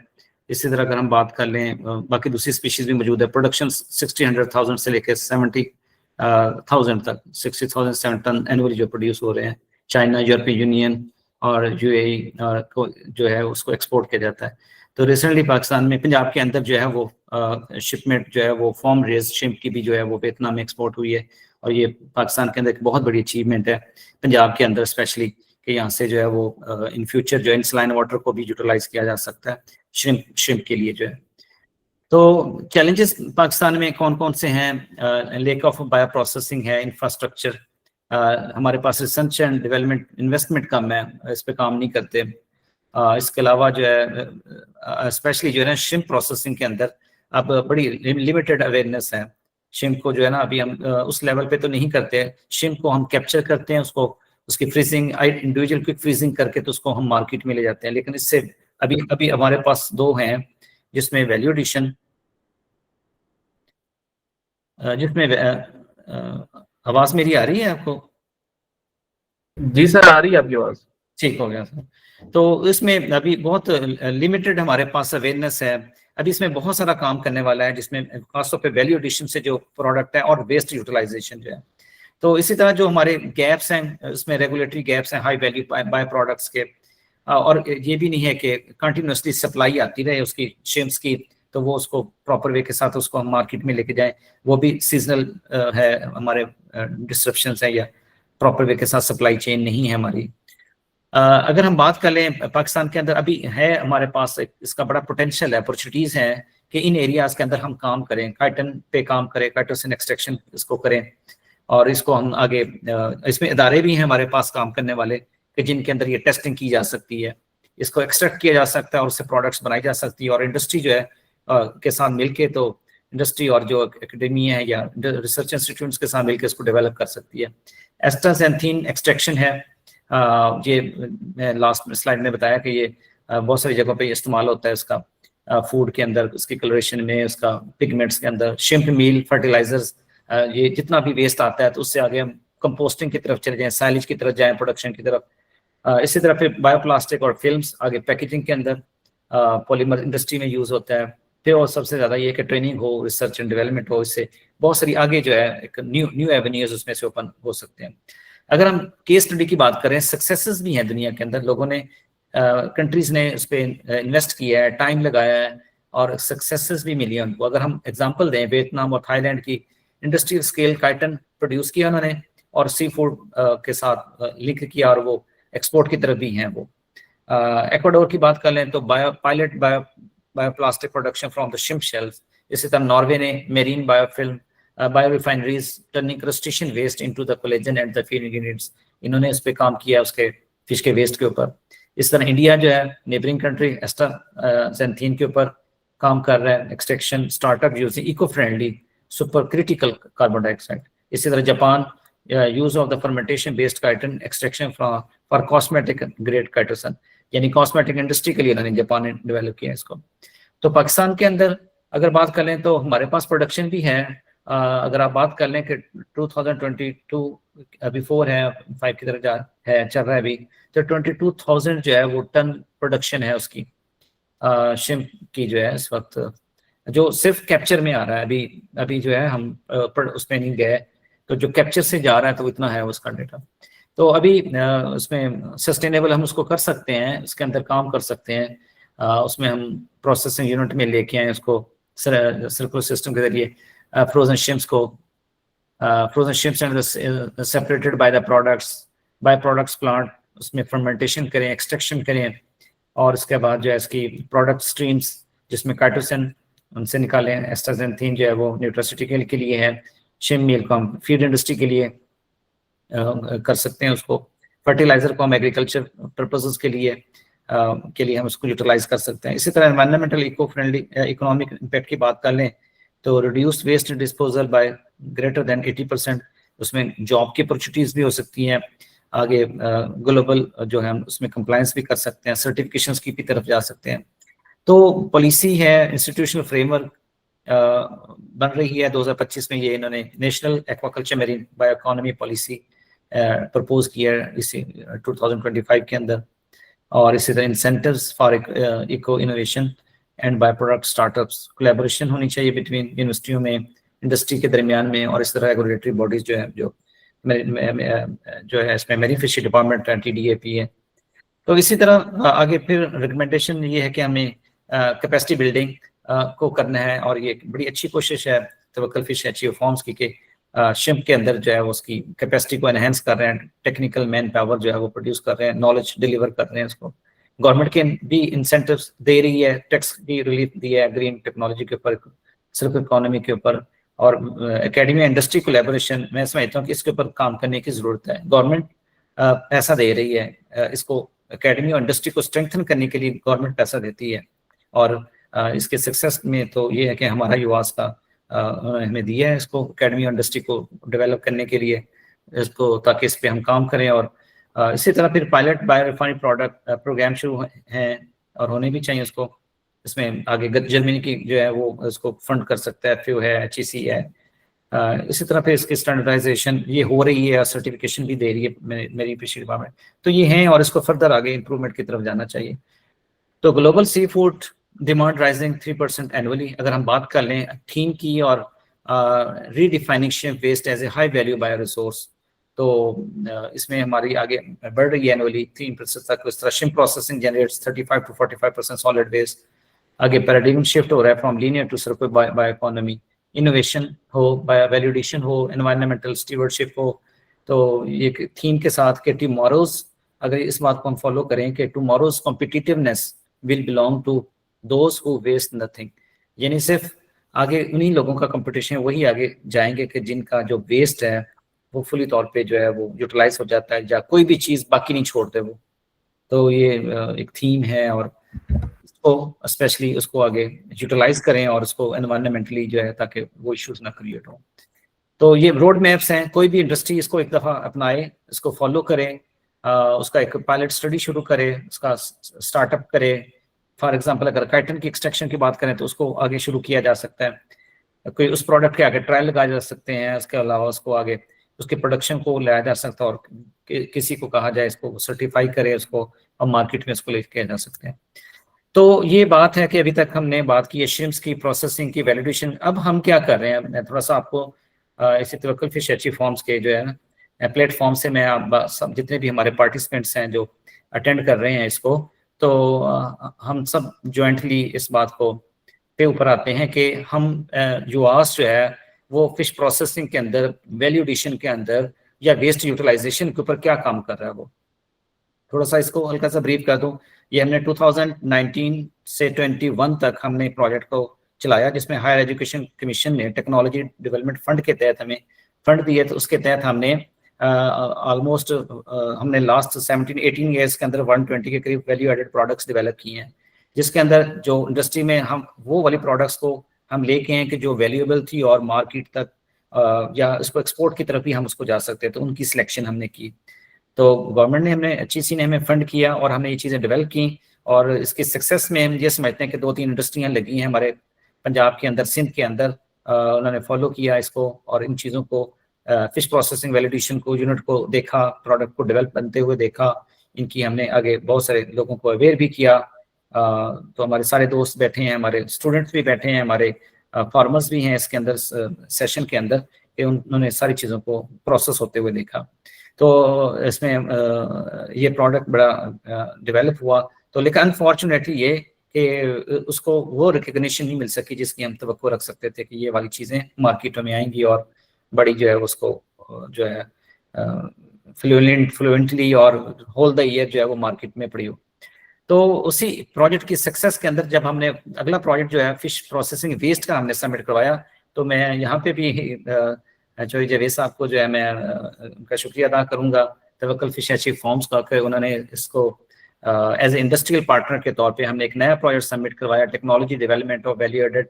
इसी तरह अगर हम बात कर लें बाकी दूसरी स्पीशीज भी मौजूद है। प्रोडक्शन 60,000 से लेकर 70,000 तक, 60,000 7 टन एनुअली जो प्रोड्यूस हो रहे हैं। चाइना, यूरोपीय यूनियन और UAE को जो है उसको एक्सपोर्ट किया जाता है। तो रिसेंटली पाकिस्तान में पंजाब के अंदर जो है वो शिपमेंट जो है वो फार्म रेज शिम्प की भी जो है वो वियतनाम में एक्सपोर्ट हुई है, और ये पाकिस्तान के अंदर एक बहुत बड़ी अचीवमेंट है पंजाब के अंदर स्पेशली, कि यहाँ से जो है वो इन फ्यूचर जो है सलाइन वाटर को भी यूटिलाइज किया जा सकता है श्रिम्प के लिए जो है। तो चैलेंजेस पाकिस्तान में कौन कौन से हैं? लेक ऑफ बायो प्रोसेसिंग है, इंफ्रास्ट्रक्चर, हमारे पास रिसर्च एंड डेवलपमेंट इन्वेस्टमेंट कम है, इस पे काम नहीं करते। इसके अलावा जो है स्पेशली जो है ना श्रिम्प प्रोसेसिंग के अंदर अब बड़ी लिमिटेड अवेयरनेस है। श्रिम्प को जो है ना अभी हम उस लेवल पे तो नहीं करते। श्रिम्प को हम कैप्चर करते हैं, उसको उसकी फ्रीजिंग इंडिविजुअल क्विक फ्रीजिंग करके तो उसको हम मार्केट में ले जाते हैं, लेकिन इससे अभी हमारे पास 2 हैं जिसमें वैल्यू एडिशन, जिसमें आवाज मेरी आ रही है आपको? जी सर, आ रही है आपकी आवाज। ठीक हो गया सर। तो इसमें अभी बहुत लिमिटेड हमारे पास अवेयरनेस है, अभी इसमें बहुत सारा काम करने वाला है, जिसमें खासतौर पे वैल्यू एडिशन से जो प्रोडक्ट है और वेस्ट यूटिलाइजेशन जो है। तो इसी तरह जो हमारे गैप्स हैं इसमें रेगुलेटरी गैप्स हैं हाई वैल्यू बाय प्रोडक्ट्स के, और ये भी नहीं है कि कंटिन्यूसली सप्लाई आती रहे उसकी शिम्स की, तो वो उसको प्रॉपर वे के साथ उसको हम मार्केट में लेके जाएं, वो भी सीजनल है, हमारे डिस्ट्रप्शंस हैं या प्रॉपर वे के साथ सप्लाई चेन नहीं है हमारी। अगर हम बात कर लें पाकिस्तान के अंदर अभी है हमारे पास इसका बड़ा पोटेंशियल है, अपॉर्चुनिटीज हैं कि इन एरियाज के अंदर हम काम करें, काइटन पे काम करें, काइटोसिन एक्सट्रैक्शन इसको करें, और इसको हम आगे इसमें इदारे भी हैं हमारे पास काम करने वाले कि जिनके अंदर ये टेस्टिंग की जा सकती है, इसको एक्सट्रैक्ट किया जा सकता है और उससे प्रोडक्ट्स बनाई जा सकती है, और इंडस्ट्री जो है के साथ मिलके तो इंडस्ट्री और जो एकेडमी है या रिसर्च इंस्टीट्यूट्स के साथ मिलकर इसको डेवलप कर सकती है। एस्टाक्सेंथीन एक्सट्रैक्शन है, ये मैं लास्ट स्लाइड में बताया कि ये बहुत सारी जगहों पे इस्तेमाल होता है इसका, फूड के अंदर, उसकी कलरेशन में, उसका पिगमेंट्स के अंदर, शिम्प मील, फर्टिलाइजर्स, ये जितना भी वेस्ट आता है तो उससे आगे हम कंपोस्टिंग की तरफ चले जाएं, साइलेज की तरफ जाएं, प्रोडक्शन की तरफ। इसी तरह फिर बायोप्लास्टिक और फिल्म्स आगे पैकेजिंग के अंदर, पॉलीमर इंडस्ट्री में यूज होता है। फिर और सबसे ज्यादा ये कि ट्रेनिंग हो, रिसर्च एंड डेवलपमेंट हो, इससे बहुत सारी आगे जो है एक न्यू एवेन्यूज उसमें से ओपन हो सकते हैं। अगर हम केस स्टडी की बात करें, सक्सेसेस भी हैं दुनिया के अंदर, लोगों ने कंट्रीज ने उस पर इन्वेस्ट किया है, टाइम लगाया है और सक्सेसेस भी मिली है उनको। अगर हम एग्जांपल दें, वियतनाम और थाईलैंड की इंडस्ट्रियल स्केल काइटन प्रोड्यूस किया उन्होंने और सी फूड के साथ लिंक किया और वो एक्सपोर्ट की तरफ भी हैं वो। एक्वाडोर की बात कर लें तो bioplastic production from the shrimp shells. इसी तरह नॉर्वे ने marine biofilm biorefineries turning crustacean waste into the collagen and the feed ingredients, इन्होंने इस पे काम किया उसके फिश के वेस्ट के ऊपर। इस तरह इंडिया जो है नेबरिंग कंट्री एस्टाजेंथीन के ऊपर काम कर रहा है, extraction startup using eco friendly supercritical carbon dioxide. इसी तरह Japan use of the fermentation based chitin extraction for cosmetic grade chitosan, यानी कॉस्मेटिक इंडस्ट्री के लिए इन्होंने जापान ने डेवलप किया इसको। तो पाकिस्तान के अंदर अगर बात कर लें तो हमारे पास प्रोडक्शन भी है। अगर आप बात कर लें कि 2022 अभी 4 है 5 की तरफ चल रहा है अभी, तो 22,000 जो है वो टन प्रोडक्शन है उसकी शिम्प की जो है इस वक्त, जो सिर्फ कैप्चर में आ रहा है। अभी जो है हम उसमें नहीं गए, तो जो कैप्चर से जा रहा है तो इतना है उसका डेटा। तो अभी उसमें सस्टेनेबल हम उसको कर सकते हैं, उसके अंदर काम कर सकते हैं। उसमें हम प्रोसेसिंग यूनिट में लेके आए उसको सर्कुलर सिस्टम के जरिए frozen ships and separated by the products plant, उसमें फर्मेंटेशन करें, एक्सट्रैक्शन करें और उसके बाद जो है इसकी प्रोडक्ट स्ट्रीम्स जिसमें काइटोसन उनसे निकालें। एस्टाजेंथीन जो है वो न्यूट्रास्यूटिकल के लिए है, शिम मील को हम फीड इंडस्ट्री के लिए कर सकते हैं उसको, फर्टिलाइजर को हम एग्रीकल्चर पर्पसेस के लिए हम उसको यूटिलाइज कर सकते हैं। इसी तरह environmental eco friendly economic impact की बात कर लें तो reduce waste disposal by greater than 80%, उसमें जॉब की अपॉर्चुनिटीज भी हो सकती हैं। आगे ग्लोबल जो है हम उसमें कंप्लायंस भी कर सकते हैं, सर्टिफिकेशंस की भी तरफ जा सकते हैं। तो पॉलिसी है, इंस्टीट्यूशनल फ्रेमवर्क बन रही है 2025 में, ये इन्होंने national aquaculture marine bioeconomy policy propose किया है इसी 2025 के अंदर। और इसी तरह incentives for eco innovation and by product startups, collaboration होनी चाहिए बिटवीन यूनिवर्सिटियों में, इंडस्ट्री के दरमियान में, और इस तरह रेगुलेटरी बॉडीज जो है जो है इसमें मेरीन फिशरी डिपार्टमेंट है, TDAP है। तो इसी तरह आगे फिर रिकमेंडेशन ये है कि हमें कैपेसिटी बिल्डिंग को करना है, और ये बड़ी अच्छी कोशिश है तवक्कल फिश एचईओ फॉर्म्स की कि शिम्प के अंदर जो है उसकी कैपेसिटी को एनहेंस कर रहे हैं, टेक्निकल मैन पावर जो है वो प्रोड्यूस कर रहे हैं, नॉलेज डिलीवर कर रहे हैं उसको। गवर्नमेंट के भी इंसेंटिव्स दे रही है, टैक्स भी रिलीफ दिया है ग्रीन टेक्नोलॉजी के ऊपर, सर्कुलर इकोनॉमी के ऊपर, और एकेडमी इंडस्ट्री कोलैबोरेशन मैं समझता हूँ कि इसके ऊपर काम करने की जरूरत है। गवर्नमेंट पैसा दे रही है इसको, एकेडमी और इंडस्ट्री को स्ट्रेंथन करने के लिए गवर्नमेंट पैसा देती है, और इसके सक्सेस में तो ये है कि हमारा युवास का हमें दिया है इसको, एकेडमी और इंडस्ट्री को डेवलप करने के लिए इसको, ताकि इस पे हम काम करें। और इसी तरह फिर पायलट बायोरिफाइंड प्रोडक्ट प्रोग्राम शुरू हैं और होने भी चाहिए उसको। इसमें आगे जर्मनी की जो है वो इसको फंड कर सकता है, FAO है, HEC है। इसी तरह फिर इसकी स्टैंडर्डाइजेशन ये हो रही है, सर्टिफिकेशन भी दे रही है मेरी फिशरी डिपार्टमेंट, तो ये हैं और इसको फर्दर आगे इंप्रूवमेंट की तरफ जाना चाहिए। तो global seafood demand rising 3% annually, अगर हम बात कर लें थीम की, और redefining shrimp waste as a high value bioresource, तो इसमें हमारी आगे बढ़ रही है एनुअली 3% तक। इस तरह shrimp processing generates 35 to 45% solid waste. आगे पैराडिग्म शिफ्ट हो रहा है from linear to circular bioeconomy, innovation हो, वैल्यूएडिशन हो, एनवायरमेंटल स्टीवर्डशिप हो। तो ये थीम के साथ कि टुमारोज, अगर इस बात को हम फॉलो करें कि tomorrow's competitiveness will belong to those who waste nothing, यानी सिर्फ आगे उन्हीं लोगों का कंपटीशन, वही आगे जाएंगे कि जिनका जो वेस्ट है वो फुली तौर पे जो है वो यूटिलाइज हो जाता है, या कोई भी चीज़ बाकी नहीं छोड़ते वो। तो ये एक थीम है, और इसको स्पेशली उसको आगे यूटिलाइज करें और उसको एनवायरमेंटली जो है, ताकि वो इश्यूज ना क्रिएट हो। तो ये रोड मैप्स हैं, कोई भी इंडस्ट्री इसको एक दफ़ा अपनाए, इसको फॉलो करें, उसका एक पायलट स्टडी शुरू करे, उसका स्टार्टअप करे। फॉर एग्जांपल अगर काइटन की एक्सट्रैक्शन की बात करें तो उसको आगे शुरू किया जा सकता है, कोई उस प्रोडक्ट के आगे ट्रायल लगाए जा सकते हैं। उसके अलावा उसको आगे उसके प्रोडक्शन को लाया जा सकता है, और किसी को कहा जाए इसको सर्टिफाई करे उसको, और मार्केट में इसको लेके जा सकते हैं। तो ये बात है कि अभी तक हमने बात की है श्रिम्प्स की प्रोसेसिंग की, वैलिडेशन। अब हम क्या कर रहे हैं, मैं थोड़ा सा आपको इसी तवक्कुल फिश एचईओ फॉर्म्स के जो है प्लेटफॉर्म से मैं आप सब जितने भी हमारे पार्टिसिपेंट्स हैं जो अटेंड कर रहे हैं इसको, तो हम सब जॉइंटली इस बात को पे ऊपर आते हैं कि हम युवास जो है वो फिश प्रोसेसिंग के अंदर, वैल्यू एडिशन के अंदर या वेस्ट यूटिलाइजेशन के ऊपर क्या काम कर रहा है। वो थोड़ा सा इसको हल्का सा ब्रीफ कर दूं। ये हमने 2019 से 21 तक हमने प्रोजेक्ट को चलाया, जिसमें हायर एजुकेशन कमीशन ने टेक्नोलॉजी डेवलपमेंट फंड के तहत हमें फंड दिए। तो उसके तहत हमने ऑलमोस्ट हमने लास्ट 17-18 ईयर्स के अंदर 120 के करीब वैल्यू एडेड प्रोडक्ट्स डेवलप किए हैं, जिसके अंदर जो इंडस्ट्री में हम वो वाली प्रोडक्ट्स को हम लेके हैं कि जो वैल्यूएबल थी और मार्केट तक या उसको एक्सपोर्ट की तरफ भी हम उसको जा सकते हैं, तो उनकी सिलेक्शन हमने की। तो गवर्नमेंट ने हमने HEC ने हमें फंड किया और हमने ये चीज़ें डेवलप की, और इसकी सक्सेस में हम ये समझते हैं कि 2-3 इंडस्ट्रियाँ लगी हैं हमारे पंजाब के अंदर, सिंध के अंदर, उन्होंने फॉलो किया इसको और इन चीज़ों को फिश प्रोसेसिंग वैलिडेशन को, यूनिट को देखा, प्रोडक्ट को डेवलप बनते हुए देखा, इनकी हमने आगे बहुत सारे लोगों को अवेयर भी किया। तो हमारे सारे दोस्त बैठे हैं, हमारे स्टूडेंट्स भी बैठे हैं, हमारे फार्मर्स भी हैं इसके अंदर सेशन के अंदर, कि उन्होंने सारी चीज़ों को प्रोसेस होते हुए देखा। तो इसमें ये प्रोडक्ट बड़ा डेवलप हुआ। तो लेकिन अनफॉर्चुनेटली ये कि उसको वो रिकग्निशन नहीं मिल सकी जिसकी हम तवक्को रख सकते थे कि ये वाली चीज़ें मार्केटों में आएंगी और बड़ी जो है उसको जो है फ्लुएंटली और होल द ईयर जो है वो मार्केट में पड़ी हो। तो उसी प्रोजेक्ट की सक्सेस के अंदर जब हमने अगला प्रोजेक्ट जो है फिश प्रोसेसिंग वेस्ट का हमने सबमिट करवाया, तो मैं यहाँ पे भी चौधरी जावेद साहब को जो है मैं उनका शुक्रिया अदा करूँगा, तवक्कल फिश हैचरी फॉर्म्स का, कि उन्होंने इसको एज ए इंडस्ट्रियल पार्टनर के तौर पे हमने एक नया प्रोजेक्ट सबमिट करवाया, technology development of value added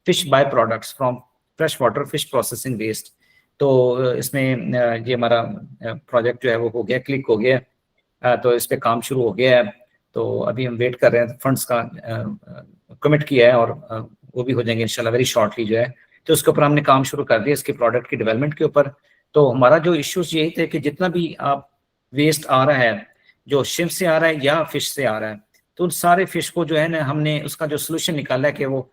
fish by products from fresh water fish processing waste. तो इसमें ये हमारा प्रोजेक्ट जो है वो हो गया, क्लिक हो गया, तो इस पर काम शुरू हो गया है। तो अभी हम वेट कर रहे हैं, फंड्स का कमिट किया है और वो भी हो जाएंगे इंशाल्लाह वेरी शॉर्टली जो है। तो उसके ऊपर हमने काम शुरू कर दिया, इसके प्रोडक्ट की डेवलपमेंट के ऊपर। तो हमारा जो इश्यूज यही थे कि जितना भी आप वेस्ट आ रहा है, जो शिप से आ रहा है या फिश से आ रहा है, तो उन सारे फिश को जो है ना हमने उसका जो सोल्यूशन निकाला है कि वो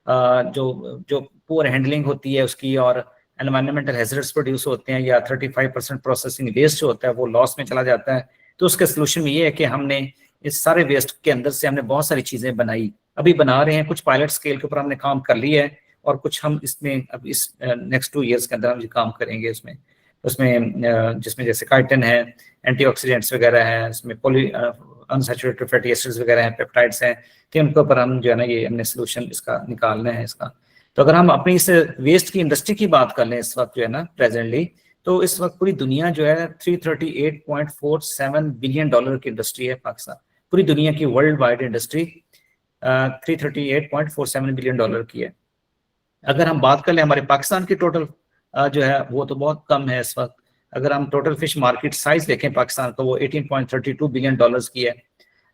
जो पुअर हैंडलिंग होती है उसकी, और एनवायरमेंटल हैजर्ड्स प्रोड्यूस होते हैं, या 35% प्रोसेसिंग वेस्ट जो होता है वो लॉस में चला जाता है। तो उसका सोल्यूशन में ये है कि हमने इस सारे वेस्ट के अंदर से हमने बहुत सारी चीज़ें बनाई, अभी बना रहे हैं, कुछ पायलट स्केल के ऊपर हमने काम कर लिया है, और कुछ हम इसमें अब इस नेक्स्ट 2 ईयर्स के अंदर हम ये काम करेंगे उसमें जिसमें जैसे काइटिन है, एंटीऑक्सीडेंट्स वगैरह हैं, इसमें पॉली अनसैचुरेटेड फैटी एसिड्स वगैरह हैं, पेप्टाइड्स हैं, कि उनके ऊपर हम जो है ना ये हमने सोल्यूशन इसका निकालना है इसका। तो अगर हम अपनी इस वेस्ट की इंडस्ट्री की बात कर लें इस वक्त जो है ना प्रेजेंटली, तो इस वक्त पूरी दुनिया जो है $338.47 बिलियन की इंडस्ट्री है पाकिस्तान, पूरी दुनिया की world wide industry 338.47 billion dollar की है। अगर हम बात कर लें हमारे पाकिस्तान की टोटल जो है वो तो बहुत कम है इस वक्त। अगर हम टोटल फिश मार्केट साइज देखें पाकिस्तान का, वो 18.32 बिलियन डॉलर्स की है।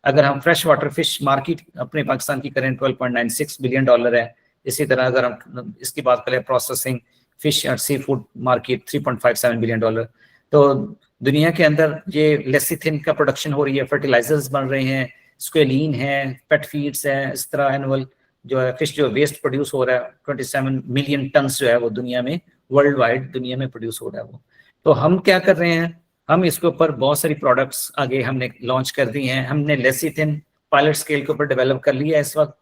अगर हम फ्रेश वाटर फिश मार्केट अपने पाकिस्तान की करें 12.96 बिलियन डॉलर है। इसी तरह अगर हम इसकी बात करें प्रोसेसिंग फिश और sea food market 3.57 billion dollar. तो दुनिया के अंदर ये लेसिथिन का प्रोडक्शन हो रही है, फर्टिलाइजर्स बन रहे हैं, स्क्वेलिन है, पेट फीड्स है, इस तरह एनुअल जो है फिश जो वेस्ट प्रोड्यूस हो रहा है 27 मिलियन टन्स जो है वो दुनिया में वर्ल्ड वाइड दुनिया में प्रोड्यूस हो रहा है वो। तो हम क्या कर रहे हैं, हम इसके ऊपर बहुत सारी प्रोडक्ट्स आगे हमने लॉन्च कर दी हैं। हमने लेसिथिन पायलट स्केल के ऊपर डेवलप कर लिया है इस वक्त,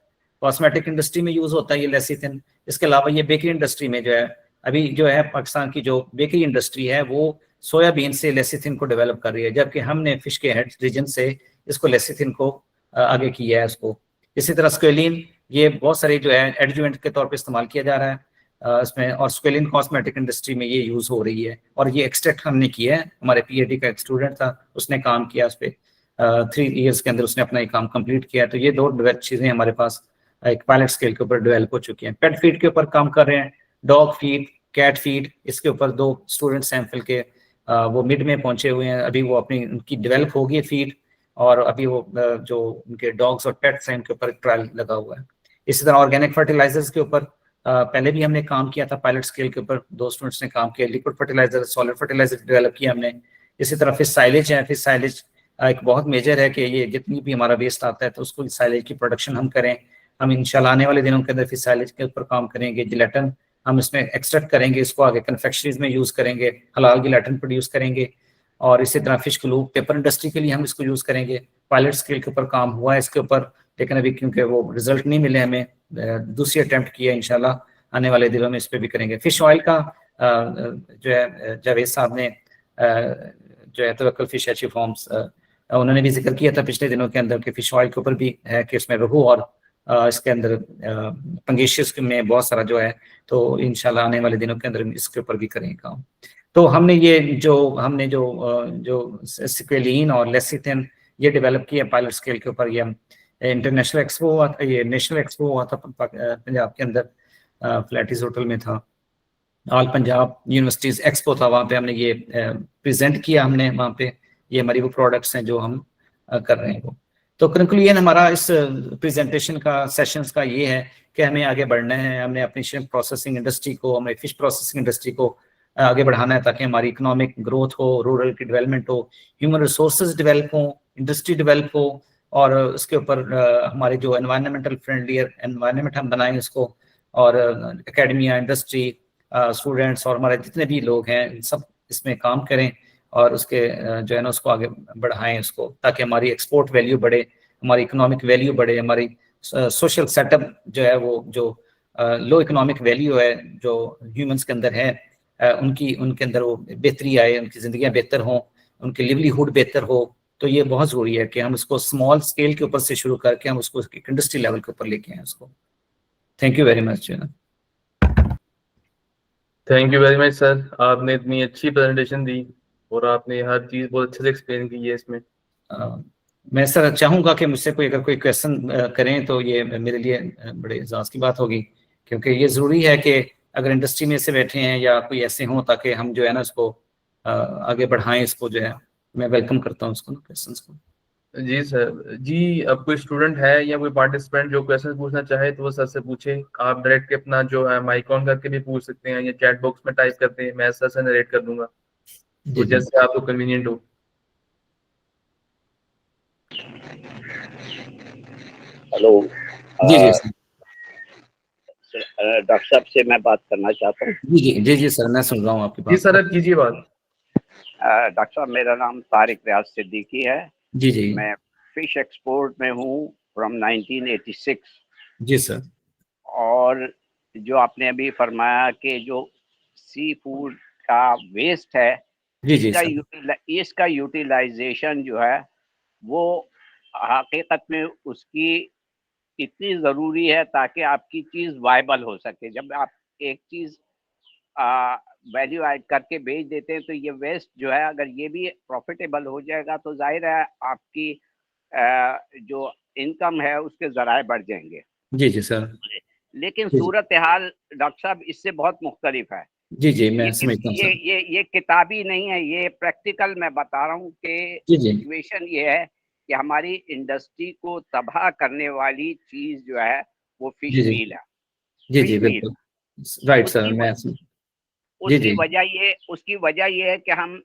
कॉस्मेटिक इंडस्ट्री में यूज होता है ये लेसिथिन। इसके अलावा ये बेकरी इंडस्ट्री में जो है अभी जो है पाकिस्तान की जो बेकरी इंडस्ट्री है वो सोयाबीन से लेसिथिन को डेवलप कर रही है, जबकि हमने फिश के हेड रीजन से इसको लेसिथिन को आगे किया है इसको। इसी तरह स्क्वेलिन ये बहुत सारे जो है एडजुवेंट के तौर पे इस्तेमाल किया जा रहा है इसमें, और स्क्वेलिन कॉस्मेटिक इंडस्ट्री में ये यूज हो रही है, और ये एक्सट्रैक्ट हमने किया है। हमारे PhD का एक स्टूडेंट था, उसने काम किया उस पर 3 ईयर्स के अंदर उसने अपना ये काम कंप्लीट किया। तो ये 2 चीजें हमारे पास एक पायलट स्केल के ऊपर डेवलप हो चुकी हैं। पेट फीड के ऊपर काम कर रहे हैं, डॉग फीड, कैट फीड, इसके ऊपर 2 स्टूडेंट सैंपल के वो मिड में पहुंचे हुए हैं। अभी वो अपनी उनकी डेवलप होगी फीड, और अभी वो जो उनके डॉग्स और पेट्स हैं उनके ऊपर ट्रायल लगा हुआ है। इसी तरह ऑर्गेनिक फर्टिलाइजर्स के ऊपर पहले भी हमने काम किया था, पायलट स्केल के ऊपर 2 स्टूडेंट्स ने काम किया। Liquid fertiliser, solid fertiliser develop किया हमने। इसी तरह फिश साइलेज है, फिश साइलेज एक बहुत मेजर है कि ये जितनी भी हमारा वेस्ट आता है तो उसको साइलेज की प्रोडक्शन हम करें। हम इंशाल्लाह आने वाले दिनों के अंदर फिश साइलेज के ऊपर काम करेंगे। जिलेटिन हम इसमें एक्सट्रैक्ट करेंगे, इसको आगे कन्फेक्शनरीज में यूज करेंगे, हलाल गिलाटन प्रोड्यूस करेंगे, और इसी तरह फिश क्लू पेपर इंडस्ट्री के लिए हम इसको यूज करेंगे। पायलट स्केल के ऊपर काम हुआ है इसके ऊपर, लेकिन अभी क्योंकि वो रिजल्ट नहीं मिले हमें, दूसरी अटेम्प्ट किया, इंशाल्लाह आने वाले दिनों में इस पे भी करेंगे। फिश ऑयल का जो है जावेद साहब ने जो है तवक्कल फिश एची फॉर्म्स उन्होंने भी जिक्र किया था पिछले दिनों के अंदर कि फिश ऑयल के ऊपर भी है कि इसमें रोहू और इसके अंदर पंगेशियस में बहुत सारा जो है, तो इंशाल्लाह आने वाले दिनों के अंदर इसके ऊपर भी करेंगे काम। तो हमने जो सिक्वेलिन और लेसिथिन ये डेवलप किया पायलट स्केल के ऊपर। ये हम इंटरनेशनल एक्सपो हुआ था, ये नेशनल एक्सपो हुआ था पंजाब के अंदर, फ्लैटिस होटल में था, ऑल पंजाब यूनिवर्सिटीज एक्सपो था, वहाँ पे हमने ये प्रेजेंट किया हमने वहाँ पे। ये हमारी वो प्रोडक्ट्स हैं जो हम कर रहे हैं वो। तो कंक्लूजन हमारा इस प्रेजेंटेशन का, सेशंस का ये है कि हमें आगे बढ़ना है, हमने अपनी श्रिम्प प्रोसेसिंग इंडस्ट्री को, हमें फिश प्रोसेसिंग इंडस्ट्री को आगे बढ़ाना है ताकि हमारी इकोनॉमिक ग्रोथ हो, रूरल की डेवलपमेंट हो, ह्यूमन रिसोर्सेज डेवलप हो, इंडस्ट्री डेवलप हो, और उसके ऊपर हमारे जो एनवायरमेंटल फ्रेंडली एनवायरनमेंट हम बनाएं इसको, और एकेडमिया, इंडस्ट्री, स्टूडेंट्स और हमारे जितने भी लोग हैं सब इसमें काम करें, और उसके जो है ना उसको आगे बढ़ाएं उसको, ताकि हमारी एक्सपोर्ट वैल्यू बढ़े, हमारी इकोनॉमिक वैल्यू बढ़े, हमारी सोशल सेटअप जो है वो जो लो इकोनॉमिक वैल्यू है जो ह्यूमंस के अंदर है, उनके अंदर वो बेहतरी आए, उनकी जिंदगियां बेहतर हों, उनकी लिवलीहुड बेहतर हो। तो ये बहुत ज़रूरी है कि हम इसको स्मॉल स्केल के ऊपर से शुरू करके हम उसको एक इंडस्ट्री लेवल के ऊपर लेके आए उसको। Thank you very much. Thank you very much sir, आपने इतनी अच्छी प्रेजेंटेशन दी और आपने हर चीज़ बहुत अच्छे से एक्सप्लेन की है इसमें। मैं सर चाहूँगा कि मुझसे कोई अगर कोई क्वेश्चन करें तो ये मेरे लिए बड़े एजाज़ की बात होगी, क्योंकि ये ज़रूरी है कि अगर इंडस्ट्री में से बैठे हैं या कोई ऐसे हों, ताकि हम जो है ना इसको आगे बढ़ाएं इसको, जो है मैं वेलकम करता हूँ उसको, क्वेश्चंस को। जी सर। जी, अब कोई स्टूडेंट है या कोई पार्टिसिपेंट जो क्वेश्चन पूछना चाहे तो वो सर से पूछे। आप डायरेक्ट अपना जो है माइक ऑन करके भी पूछ सकते हैं या चैट बॉक्स में टाइप करते हैं, मैं सर से नरेट कर दूंगा, तो जैसे आपको कन्वीनियंट हो। हेलो जी जी डॉक्टर साहब से मैं बात करना चाहता हूँ। जी जी जी जी सर, मैं सुन रहा हूँ आपकी बात। जी सर, अब कीजिए बात। डॉक्टर साहब, मेरा नाम तारिक रियाज सिद्दीकी है। जी जी मैं फिश एक्सपोर्ट में हूँ फ्रॉम 1986। Ji sir. और जो आपने अभी फरमाया कि जो सी फूड का वेस्ट है, जी इसका यूटिलाइजेशन जो है वो हकीकत में उसकी इतनी ज़रूरी है ताकि आपकी चीज़ वायबल हो सके। जब आप एक चीज़ वैल्यू ऐड करके बेच देते हैं तो ये वेस्ट जो है अगर ये भी प्रॉफिटेबल हो जाएगा तो जाहिर है आपकी जो इनकम है उसके ज़राए बढ़ जाएंगे। जी सर। लेकिन सूरत हाल डॉक्टर साहब इससे बहुत मुख्तलिफ है। जी मैं समझता हूँ सर। ये किताबी नहीं है, ये प्रैक्टिकल मैं बता रहा हूँ कि सिचुएशन ये है कि हमारी इंडस्ट्री को तबाह करने वाली चीज जो है वो फिश मील है। जी बिल्कुल राइट सर। मैं उसकी वजह ये है कि हम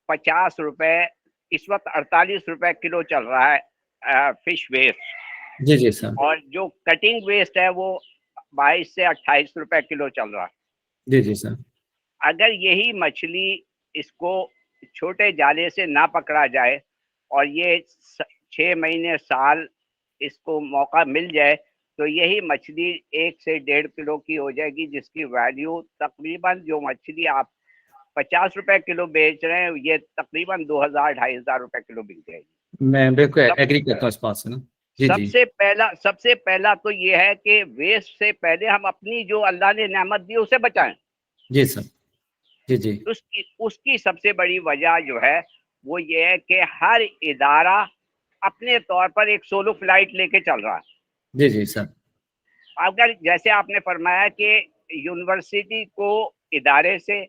50 रुपए, इस वक्त 48 रुपए किलो चल रहा है फिश वेस्ट। जी सर। और जो कटिंग वेस्ट है वो 22 से 28 रुपए किलो चल रहा है। जी सर। अगर यही मछली इसको छोटे जाले से ना पकड़ा जाए और ये 6 महीने साल इसको मौका मिल जाए तो यही मछली 1 से 1.5 किलो की हो जाएगी, जिसकी वैल्यू तकरीबन, जो मछली आप 50 रुपए किलो बेच रहे हैं ये तकरीबन 2000-2500 रुपए किलो बिक जाएगी। मैं बिल्कुल एग्री करता हूँ इस बात से ना। सबसे पहला तो ये है कि वेस्ट से पहले हम अपनी जो अल्लाह ने नेमत दी उसे बचाएं। जी सर। जी उसकी सबसे बड़ी वजह जो है वो ये है कि हर इदारा अपने तौर पर एक सोलो फ्लाइट लेके चल रहा है। जी सर। अगर जैसे आपने फरमाया कि यूनिवर्सिटी को इदारे से,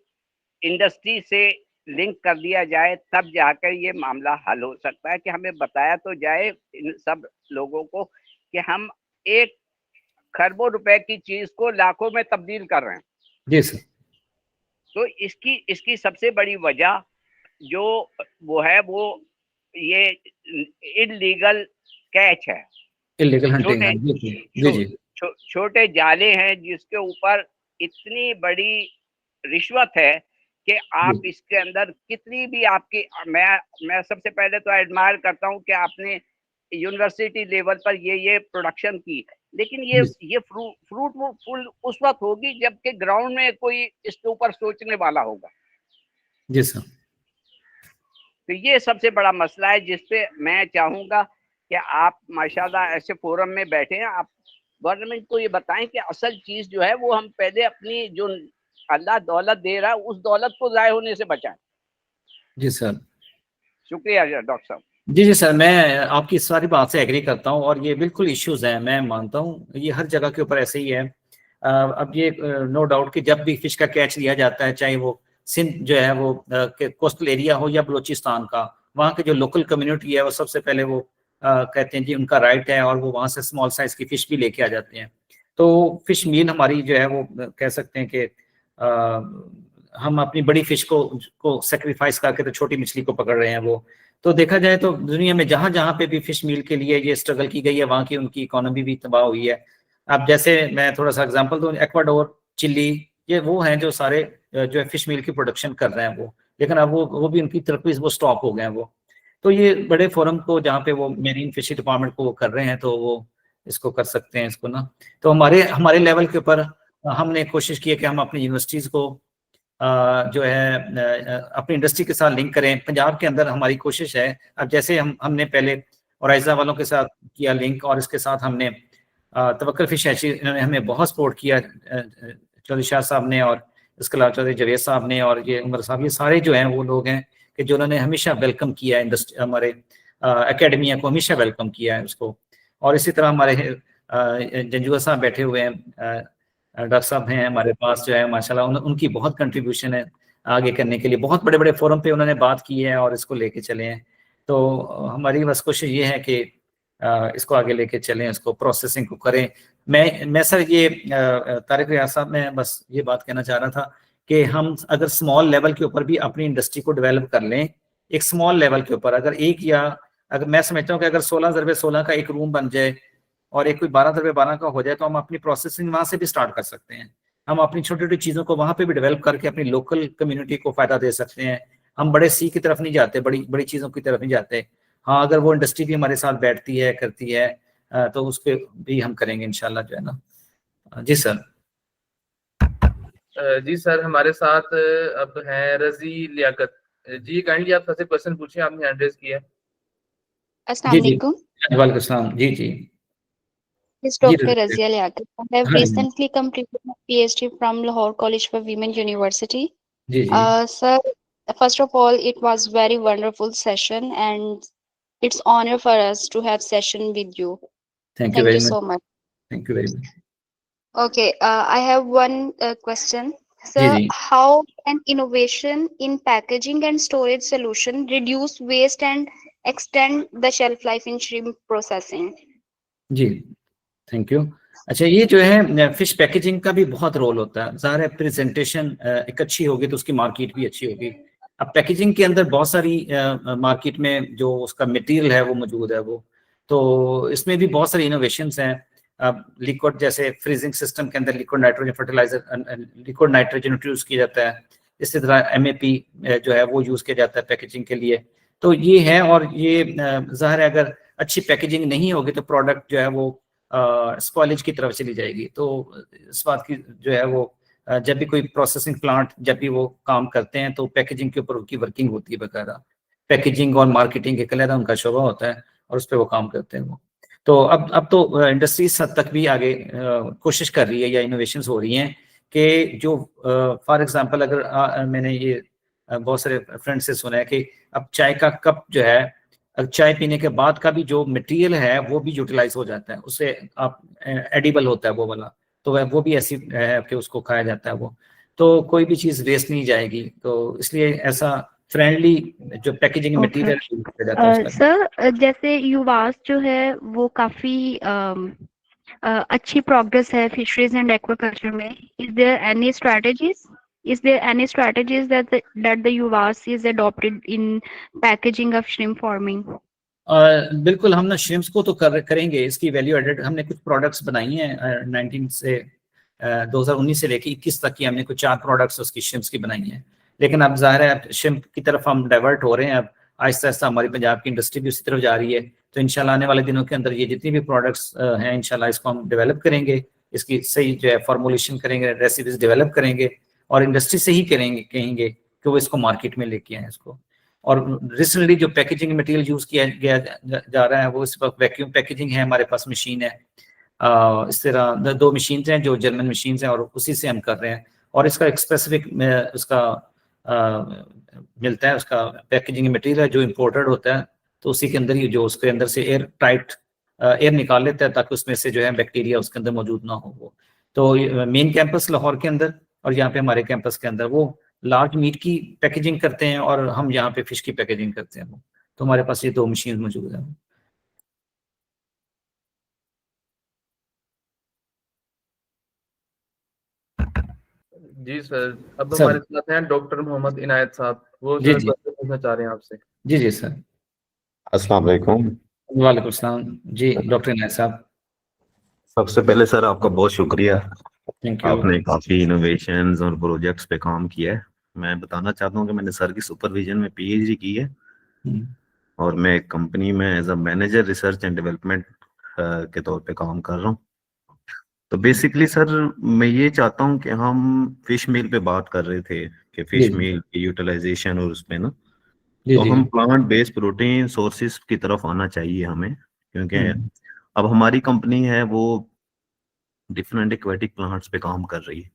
इंडस्ट्री से लिंक कर दिया जाए तब जाकर ये मामला हल हो सकता है, कि हमें बताया तो जाए इन सब लोगों को कि हम 1 खरबों रुपए की चीज को लाखों में तब्दील कर रहे हैं। जी सर। तो इसकी सबसे बड़ी वजह जो वो है वो ये इलीगल कैच है, इलीगल हंटिंग है। जी छोटे जाले हैं जिसके ऊपर इतनी बड़ी रिश्वत है कि आप इसके अंदर कितनी भी आपकी, मैं सबसे पहले तो एडमायर करता हूं कि आपने यूनिवर्सिटी लेवल पर ये प्रोडक्शन की, लेकिन ये फ्रूटफुल उस वक्त होगी जबकि ग्राउंड में कोई इसके ऊपर सोचने वाला होगा। जी सर। तो ये सबसे बड़ा मसला है जिसपे मैं चाहूंगा कि आप माशाल्लाह ऐसे फोरम में बैठे हैं, आप गवर्नमेंट को ये बताएं कि असल चीज जो है वो हम पहले अपनी जो अल्लाह दौलत दे रहा है उस दौलत को ज़ाय होने से बचाएं। जी सर। शुक्रिया डॉक्टर साहब। जी जी सर, मैं आपकी इस सारी बात से एग्री करता हूँ और ये बिल्कुल इश्यूज हैं, मैं मानता हूँ ये हर जगह के ऊपर ऐसे ही है। अब ये नो डाउट कि जब भी फिश का कैच लिया जाता है, चाहे वो सिंध जो है वो कोस्टल एरिया हो या बलूचिस्तान का, वहाँ के जो लोकल कम्युनिटी है वो सबसे पहले वो कहते हैं जी उनका राइट है और वो वहाँ से स्मॉल साइज की फिश भी लेके आ जाते हैं। तो फिश मील हमारी जो है वो कह सकते हैं कि हम अपनी बड़ी फिश को सेक्रीफाइस करके तो छोटी मछली को पकड़ रहे हैं वो। तो देखा जाए तो दुनिया में जहां जहां पे भी फिश मील के लिए ये स्ट्रगल की गई है, वहां की उनकी इकोनॉमी भी तबाह हुई है। अब जैसे मैं थोड़ा सा एग्जांपल दूं, एक्वाडोर, चिली, ये वो हैं जो सारे जो है फिश मील की प्रोडक्शन कर रहे हैं वो, लेकिन अब वो भी उनकी तरक्की वो स्टॉप हो गए हैं वो। तो ये बड़े फोरम को जहाँ पे वो मेरीन फिशरी डिपार्टमेंट को वो कर रहे हैं, तो वो इसको कर सकते हैं इसको ना। तो हमारे हमारे लेवल के ऊपर हमने कोशिश की है कि हम अपनी यूनिवर्सिटीज को जो है अपनी इंडस्ट्री के साथ लिंक करें। पंजाब के अंदर हमारी कोशिश है, अब जैसे हमने पहले ओराइजा वालों के साथ किया लिंक, और इसके साथ हमने तवक्कल फिश हैचरी, इन्होंने हमें बहुत सपोर्ट किया, चौधरी शाह साहब ने, और इसके अलावा चौधरी जवेद साहब ने, और ये उमर साहब, ये सारे जो हैं वो लोग हैं कि जो उन्होंने हमेशा वेलकम किया है इंडस्ट्री, हमारे एकेडमिया को हमेशा वेलकम किया है उसको। और इसी तरह हमारे जंजुआ साहब बैठे हुए हैं, डॉक्टर साहब हैं हमारे पास जो है माशाल्लाह, उनकी बहुत कंट्रीब्यूशन है आगे करने के लिए, बहुत बड़े बड़े फोरम पे उन्होंने बात की है और इसको लेके चले हैं। तो हमारी बस कोशिश ये है कि इसको आगे लेके चलें, इसको प्रोसेसिंग को करें। मैं सर ये तारिक रियाज साहब, मैं बस ये बात कहना चाह रहा था कि हम अगर स्मॉल लेवल के ऊपर भी अपनी इंडस्ट्री को डेवलप कर लें, एक स्मॉल लेवल के ऊपर अगर अगर मैं समझता हूँ कि अगर 16x16 का एक रूम बन जाए और एक कोई 12x12 का हो जाए, तो हम अपनी प्रोसेसिंग वहां से भी स्टार्ट कर सकते हैं। हम अपनी छोटी छोटी चीजों को वहां पे भी डेवलप करके अपनी लोकल कम्युनिटी को फायदा दे सकते हैं। हम बड़े सी की तरफ नहीं जाते, बड़ी बड़ी चीजों की तरफ नहीं जाते। हाँ, अगर वो इंडस्ट्री भी हमारे साथ बैठती है, करती है, तो उसके भी हम करेंगे इंशाल्लाह जो है ना। जी सर। जी सर, हमारे साथ अब हैं रजी लियाकत जी। काइंडली आप सबसे क्वेश्चन पूछिए, आपने हैंड रेज किया है। जी जी, वालेकुम सलाम। जी जी Is ji Dr. Razia Liaquat. I have हाँ जी recently completed my PhD from Lahore College for Women University. जी जी। Sir, first of all, it was very wonderful session, and it's honor for us to have session with you. Thank you Thank very you much, so much. Thank you very much. Okay, I have one question. जी Sir, जी how can innovation in packaging and storage solution reduce waste and extend the shelf life in shrimp processing? जी, थैंक यू। अच्छा, ये जो है फिश पैकेजिंग का भी बहुत रोल होता है। ज़ाहिर है प्रेजेंटेशन एक अच्छी होगी तो उसकी मार्केट भी अच्छी होगी। अब पैकेजिंग के अंदर बहुत सारी मार्केट में जो उसका मटेरियल है वो मौजूद है वो, तो इसमें भी बहुत सारी इनोवेशंस हैं। अब लिक्विड जैसे फ्रीजिंग सिस्टम के अंदर liquid nitrogen fertiliser, liquid nitrogen use किया जाता है। इसी तरह MAP जो है वो यूज़ किया जाता है पैकेजिंग के लिए। तो ये है, और ये ज़ाहिर है अगर अच्छी पैकेजिंग नहीं होगी तो प्रोडक्ट जो है वो स्पॉइलेज की तरफ चली जाएगी। तो इस बात की जो है वो जब भी कोई प्रोसेसिंग प्लांट जब भी वो काम करते हैं तो पैकेजिंग के ऊपर उनकी वर्किंग होती है बकायदा। पैकेजिंग और मार्केटिंग एक अलग उनका शोबा होता है और उस पर वो काम करते हैं वो। तो अब तो इंडस्ट्रीज हद तक भी आगे कोशिश कर रही है या इनोवेशंस हो रही हैं कि जो फॉर एग्जांपल अगर मैंने ये बहुत सारे फ्रेंड से सुना है कि अब चाय का कप जो है, चाय पीने के बाद का भी जो मटेरियल है वो भी यूटिलाइज हो जाता है, उससे आप एडिबल होता है वो वाला, तो वो भी ऐसी है कि उसको खाया जाता है वो। तो कोई भी चीज़ वेस्ट नहीं जाएगी, तो इसलिए ऐसा फ्रेंडली जो पैकेजिंग मटेरियल किया जाता है उसका। सर, जैसे युवास जो है वो काफी अच्छी प्रोग्रेस है फिशरीज एंड एक्वाकल्चर में. Is there any strategies that the UVAS is adopted in packaging of shrimp farming? बिल्कुल, हम ना श्रिम्प्स को तो करेंगे, इसकी वैल्यू एडेड हमने कुछ प्रोडक्ट्स बनाई हैं 2019 से लेके 21 तक की हमने कुछ 4 प्रोडक्ट्स उसकी श्रिम्प्स की बनाई हैं। लेकिन अब ज़ाहिर है श्रिम्प की तरफ हम डाइवर्ट हो रहे हैं, अब आहिस्ता आहिस्ता हमारी पंजाब की इंडस्ट्री भी उसी तरफ जा रही है। तो इंशाल्लाह आने वाले दिनों के अंदर ये जितनी भी प्रोडक्ट्स हैं इंशाल्लाह इसको हम डेवलप करेंगे, इसकी सही जो है फॉर्मुलेशन करेंगे, रेसिपीज डेवलप करेंगे और इंडस्ट्री से ही कहेंगे कि वो इसको मार्केट में लेके आए इसको। और रिसेंटली जो पैकेजिंग मटेरियल यूज किया गया जा रहा है वो इस वक्त वैक्यूम पैकेजिंग है, हमारे पास मशीन है। इस तरह 2 मशीन हैं जो जर्मन मशीन हैं और उसी से हम कर रहे हैं। और इसका एक स्पेसिफिक उसका मिलता है, उसका पैकेजिंग मटेरियल है जो इम्पोर्टेड होता है, तो उसी के अंदर ही जो उसके अंदर से एयर टाइट एयर निकाल लेता है ताकि उसमें से जो है बैक्टीरिया उसके अंदर मौजूद ना हो। वो तो मेन कैंपस लाहौर के अंदर और यहाँ पे हमारे कैंपस के अंदर वो लार्ज मीट की पैकेजिंग करते हैं और हम यहाँ पे फिश की पैकेजिंग करते हैं। तो हमारे पास ये 2 मशीन मौजूद है। जी सर, अब सर। हमारे साथ हैं डॉक्टर मोहम्मद इनायत साहब, वो जी, सर जी। क्वेश्चन पूछना चाह रहे हैं आपसे। जी जी सर। अस्सलाम वालेकुम। वालेकुम सलाम जी डॉक्टर इनायत साहब। सबसे पहले सर आपका बहुत शुक्रिया, थैंक यू। आपने काफी इनोवेशंस और प्रोजेक्ट्स पे काम किया है। मैं बताना चाहता हूँ कि मैंने सर की सुपरविजन में पीएचडी की है और मैं एक कंपनी में as a manager research and development के तौर पे काम कर रहा हूँ। तो बेसिकली सर मैं ये चाहता हूँ कि हम फिश मील पे बात कर रहे थे कि फिश मील की यूटिलाइजेशन और उसमें ना, तो हम प्लांट बेस्ड प्रोटीन सोर्सेज की तरफ आना चाहिए हमें, क्योंकि अब हमारी कंपनी है वो डिफरेंट एक्वेटिक प्लांट्स पे काम कर रही है।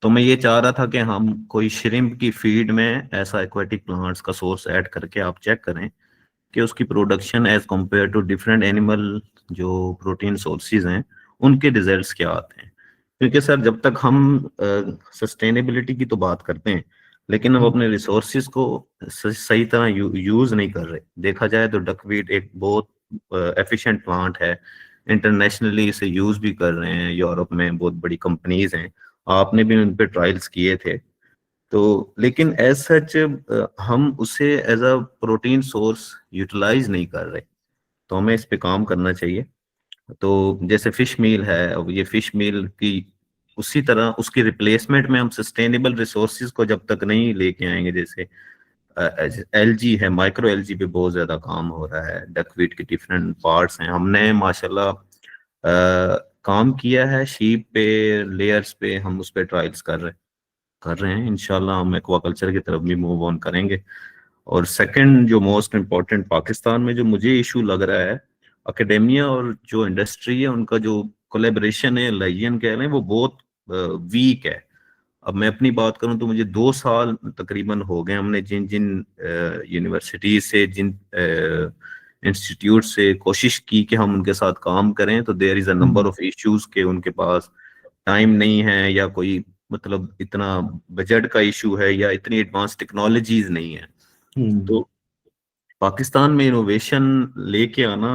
तो मैं ये चाह रहा था कि हम कोई श्रिम्प की फीड में ऐसा एक्वेटिक प्लांट्स का सोर्स ऐड करके आप चेक करें कि उसकी production as compare to different animal जो प्रोटीन सोर्सेज हैं उनके रिजल्ट्स क्या आते हैं। क्योंकि सर जब तक हम सस्टेनेबिलिटी की तो बात करते हैं लेकिन हम अपने रिसोर्सेज को सही तरह यूज नहीं कर रहे। देखा जाए तो डकवीट एक बहुत एफिशिएंट प्लांट है, इंटरनेशनली इसे यूज भी कर रहे हैं, यूरोप में बहुत बड़ी कंपनीज हैं, आपने भी उन पे ट्रायल्स किए थे। तो लेकिन एज सच हम उसे as a protein source utilise नहीं कर रहे, तो हमें इस पे काम करना चाहिए। तो जैसे फिश मील है, अब ये फिश मील की उसी तरह उसकी रिप्लेसमेंट में हम सस्टेनेबल रिसोर्सेज को जब तक नहीं लेके आएंगे, जैसे एलजी है, माइक्रो एलजी पे बहुत ज्यादा काम हो रहा है, डकवीट के डिफरेंट पार्ट्स हैं, हमने माशाल्लाह काम किया है शीप पे, लेयर्स पे, हम उस पे ट्रायल्स कर रहे हैं। इंशाल्लाह हम एक्वाकल्चर की तरफ भी मूव ऑन करेंगे। और सेकंड जो मोस्ट इम्पोर्टेंट पाकिस्तान में जो मुझे इशू लग रहा है, एकेडेमिया और जो इंडस्ट्री है उनका जो कोलेबरेशन है, लाइजन कह रहे हैं, वो बहुत वीक है। अब मैं अपनी बात करूं तो मुझे 2 साल तकरीबन हो गए, हमने जिन जिन यूनिवर्सिटीज से, जिन इंस्टीट्यूट से कोशिश की कि हम उनके साथ काम करें, तो there is a number of issues के उनके पास टाइम नहीं है, या कोई मतलब इतना बजट का इशू है, या इतनी एडवांस टेक्नोलॉजीज नहीं है। तो पाकिस्तान में इनोवेशन लेके आना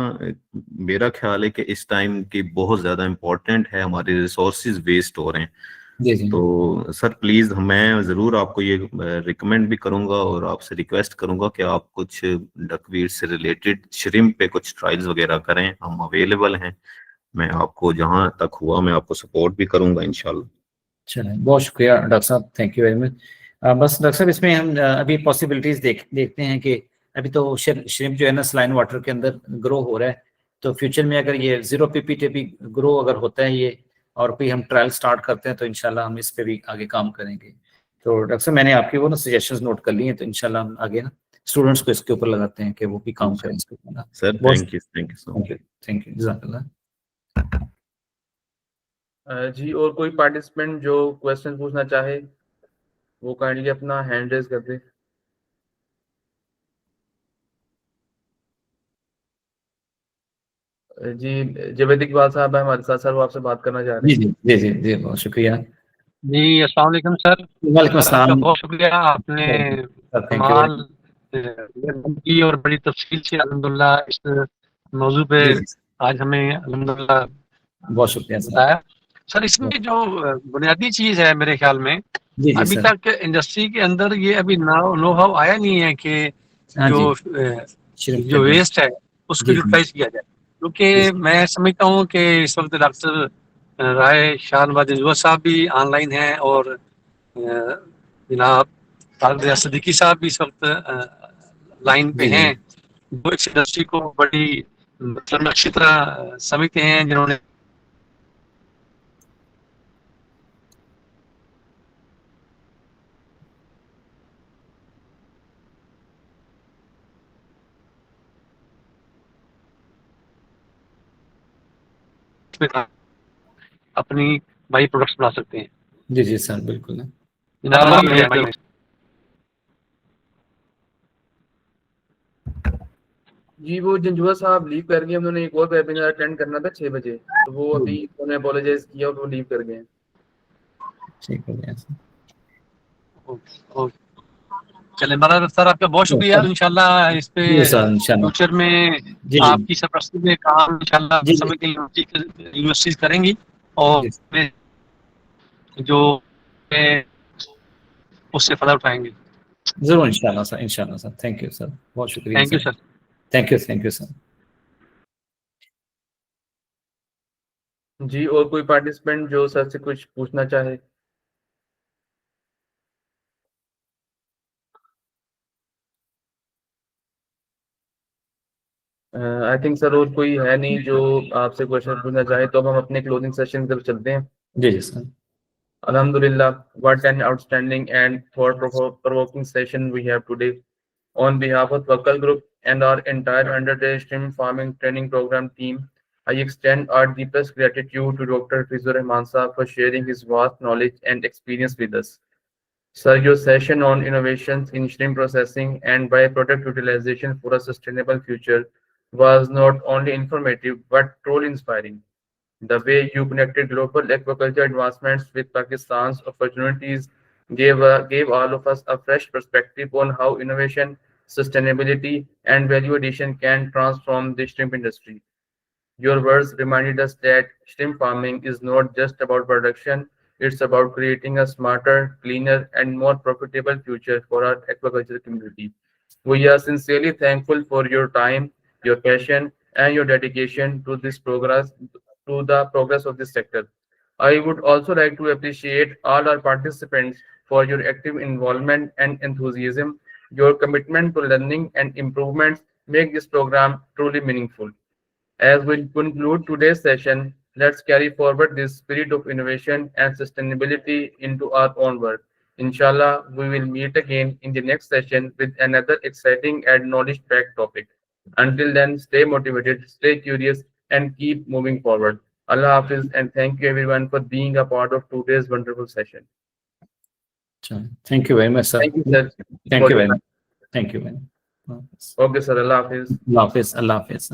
मेरा ख्याल है कि इस टाइम की बहुत ज्यादा इम्पोर्टेंट है, हमारे रिसोर्सेज वेस्ट हो रहे हैं। तो सर प्लीज मैं जरूर आपको ये रिकमेंड भी करूंगा और आपसे रिक्वेस्ट करूंगा कि आप कुछ डकवीट से रिलेटेड श्रिम्प पे कुछ ट्रायल्स वगैरह करें, हम अवेलेबल हैं। मैं आपको जहां तक हुआ मैं आपको सपोर्ट भी करूंगा इंशाल्लाह। चलिए, बहुत शुक्रिया डॉक्टर साहब, थैंक यू वेरी मच। बस डॉक्टर साहब इसमें हम अभी पॉसिबिलिटीज देखते हैं कि अभी तो श्रिम्प जो है ना सलाइन वाटर के अंदर ग्रो हो रहा है, तो फ्यूचर में अगर ये 0 PPTP ग्रो अगर होता है ये और कोई हम ट्रायल स्टार्ट करते हैं तो इंशाल्लाह हम इस पे भी आगे काम करेंगे। तो डॉक्टर साहब मैंने आपकी वो ना सजेशंस नोट कर लिए हैं, तो इंशाल्लाह हम आगे ना स्टूडेंट्स को इसके ऊपर लगाते हैं कि वो भी काम करें इसके ऊपर। Sir thank you so much. Thank you जज़ाकल्लाह। जी, और कोई पार्टिसिपेंट जो क्वेश्चन पूछना चाहे वो काइंडली अपना हैंड रेज कर दे। जी, जावेद इकबाल साहब है हमारे साथ, सर वो आपसे बात करना चाह रहे हैं। जी जी जी जी बहुत शुक्रिया। जी अस्सलाम वालेकुम सर। वालेकुम अस्सलाम। बहुत शुक्रिया, आपने कमाल की और बड़ी तफसील से अल्हम्दुलिल्लाह इस मौजू पे आज हमें अल्हम्दुलिल्लाह बहुत शुक्रिया बताया। सर इसमें जो बुनियादी चीज है मेरे ख्याल में अभी तक इंडस्ट्री के अंदर ये अभी नो हाउ आया नहीं है कि जो वेस्ट है उसको जी, यूटिलाइज किया जाए, क्योंकि जी। मैं समझता हूँ कि इस वक्त डॉक्टर राय शाहनवाज जंजुआ साहब भी ऑनलाइन हैं और जनाब तारिक रियाज सिद्दीकी साहब भी इस वक्त लाइन पे जी, जी। हैं, वो इस इंडस्ट्री को बड़ी मतलब अच्छी तरह समझते हैं, जिन्होंने अपनी बाई प्रोडक्ट्स बना सकते हैं। जी, जी सर, बिल्कुल। जनाब जी वो जंजुआ साहब लीव कर गए, उन्होंने एक और वेबिनार अटेंड करना था 6 बजे, तो वो अभी उन्होंने अपोलोजाइज किया और वो लीव कर गए हैं। ठीक हो गया सर। चले बड़ा सर, आपका बहुत शुक्रिया। सर, इंशाल्लाह इस पे जी सर, इंशाल्लाह। फ्यूचर में जी, जी। आपकी सरपरस्ती में काम इंशाल्लाह जी, जी। समय की यूनिवर्सिटीज करेंगी और जी, जो उससे फायदा उठाएंगे। ज़रूर इंशाल्लाह सर, इंशाल्लाह सर। थैंक यू सर, बहुत शुक्रिया thank you sir. Sir. Thank you sir. जी और कोई पार्टिसिपेंट जो सर से कुछ पूछना चाहे? आई थिंक सर और कोई है नहीं जो आपसे क्वेश्चन पूछना चाहे, तो अब हम अपने क्लोजिंग सेशन की तरफ चलते हैं। जी, जी sir. Alhamdulillah, what an outstanding and thought-provoking session we have today. On behalf of Wakal Group and our entire 100-day stream farming training program team, I extend our deepest gratitude to Dr. Fizur Rahman Saab for sharing his vast knowledge and experience with us. Sir, your session on innovations in shrimp processing and byproduct utilization for a sustainable future was not only informative but truly inspiring. The way you connected global aquaculture advancements with Pakistan's opportunities gave all of us a fresh perspective on how innovation, sustainability, and value addition can transform the shrimp industry. Your words reminded us that shrimp farming is not just about production, it's about creating a smarter, cleaner, and more profitable future for our aquaculture community. We are sincerely thankful for your time, your passion, and your dedication to the progress of this sector. I would also like to appreciate all our participants for your active involvement and enthusiasm. Your commitment to learning and improvements make this program truly meaningful. As we conclude today's session, let's carry forward this spirit of innovation and sustainability into our own work. Inshallah, we will meet again in the next session with another exciting and knowledge-packed topic. Until then, stay motivated, stay curious, and keep moving forward. Allah Hafiz, and thank you everyone for being a part of today's wonderful session. Thank you very much, sir. Thank you, sir. Thank for you your very time. much. Thank you very much. Okay, sir. Allah Hafiz. Allah Hafiz. Allah Hafiz.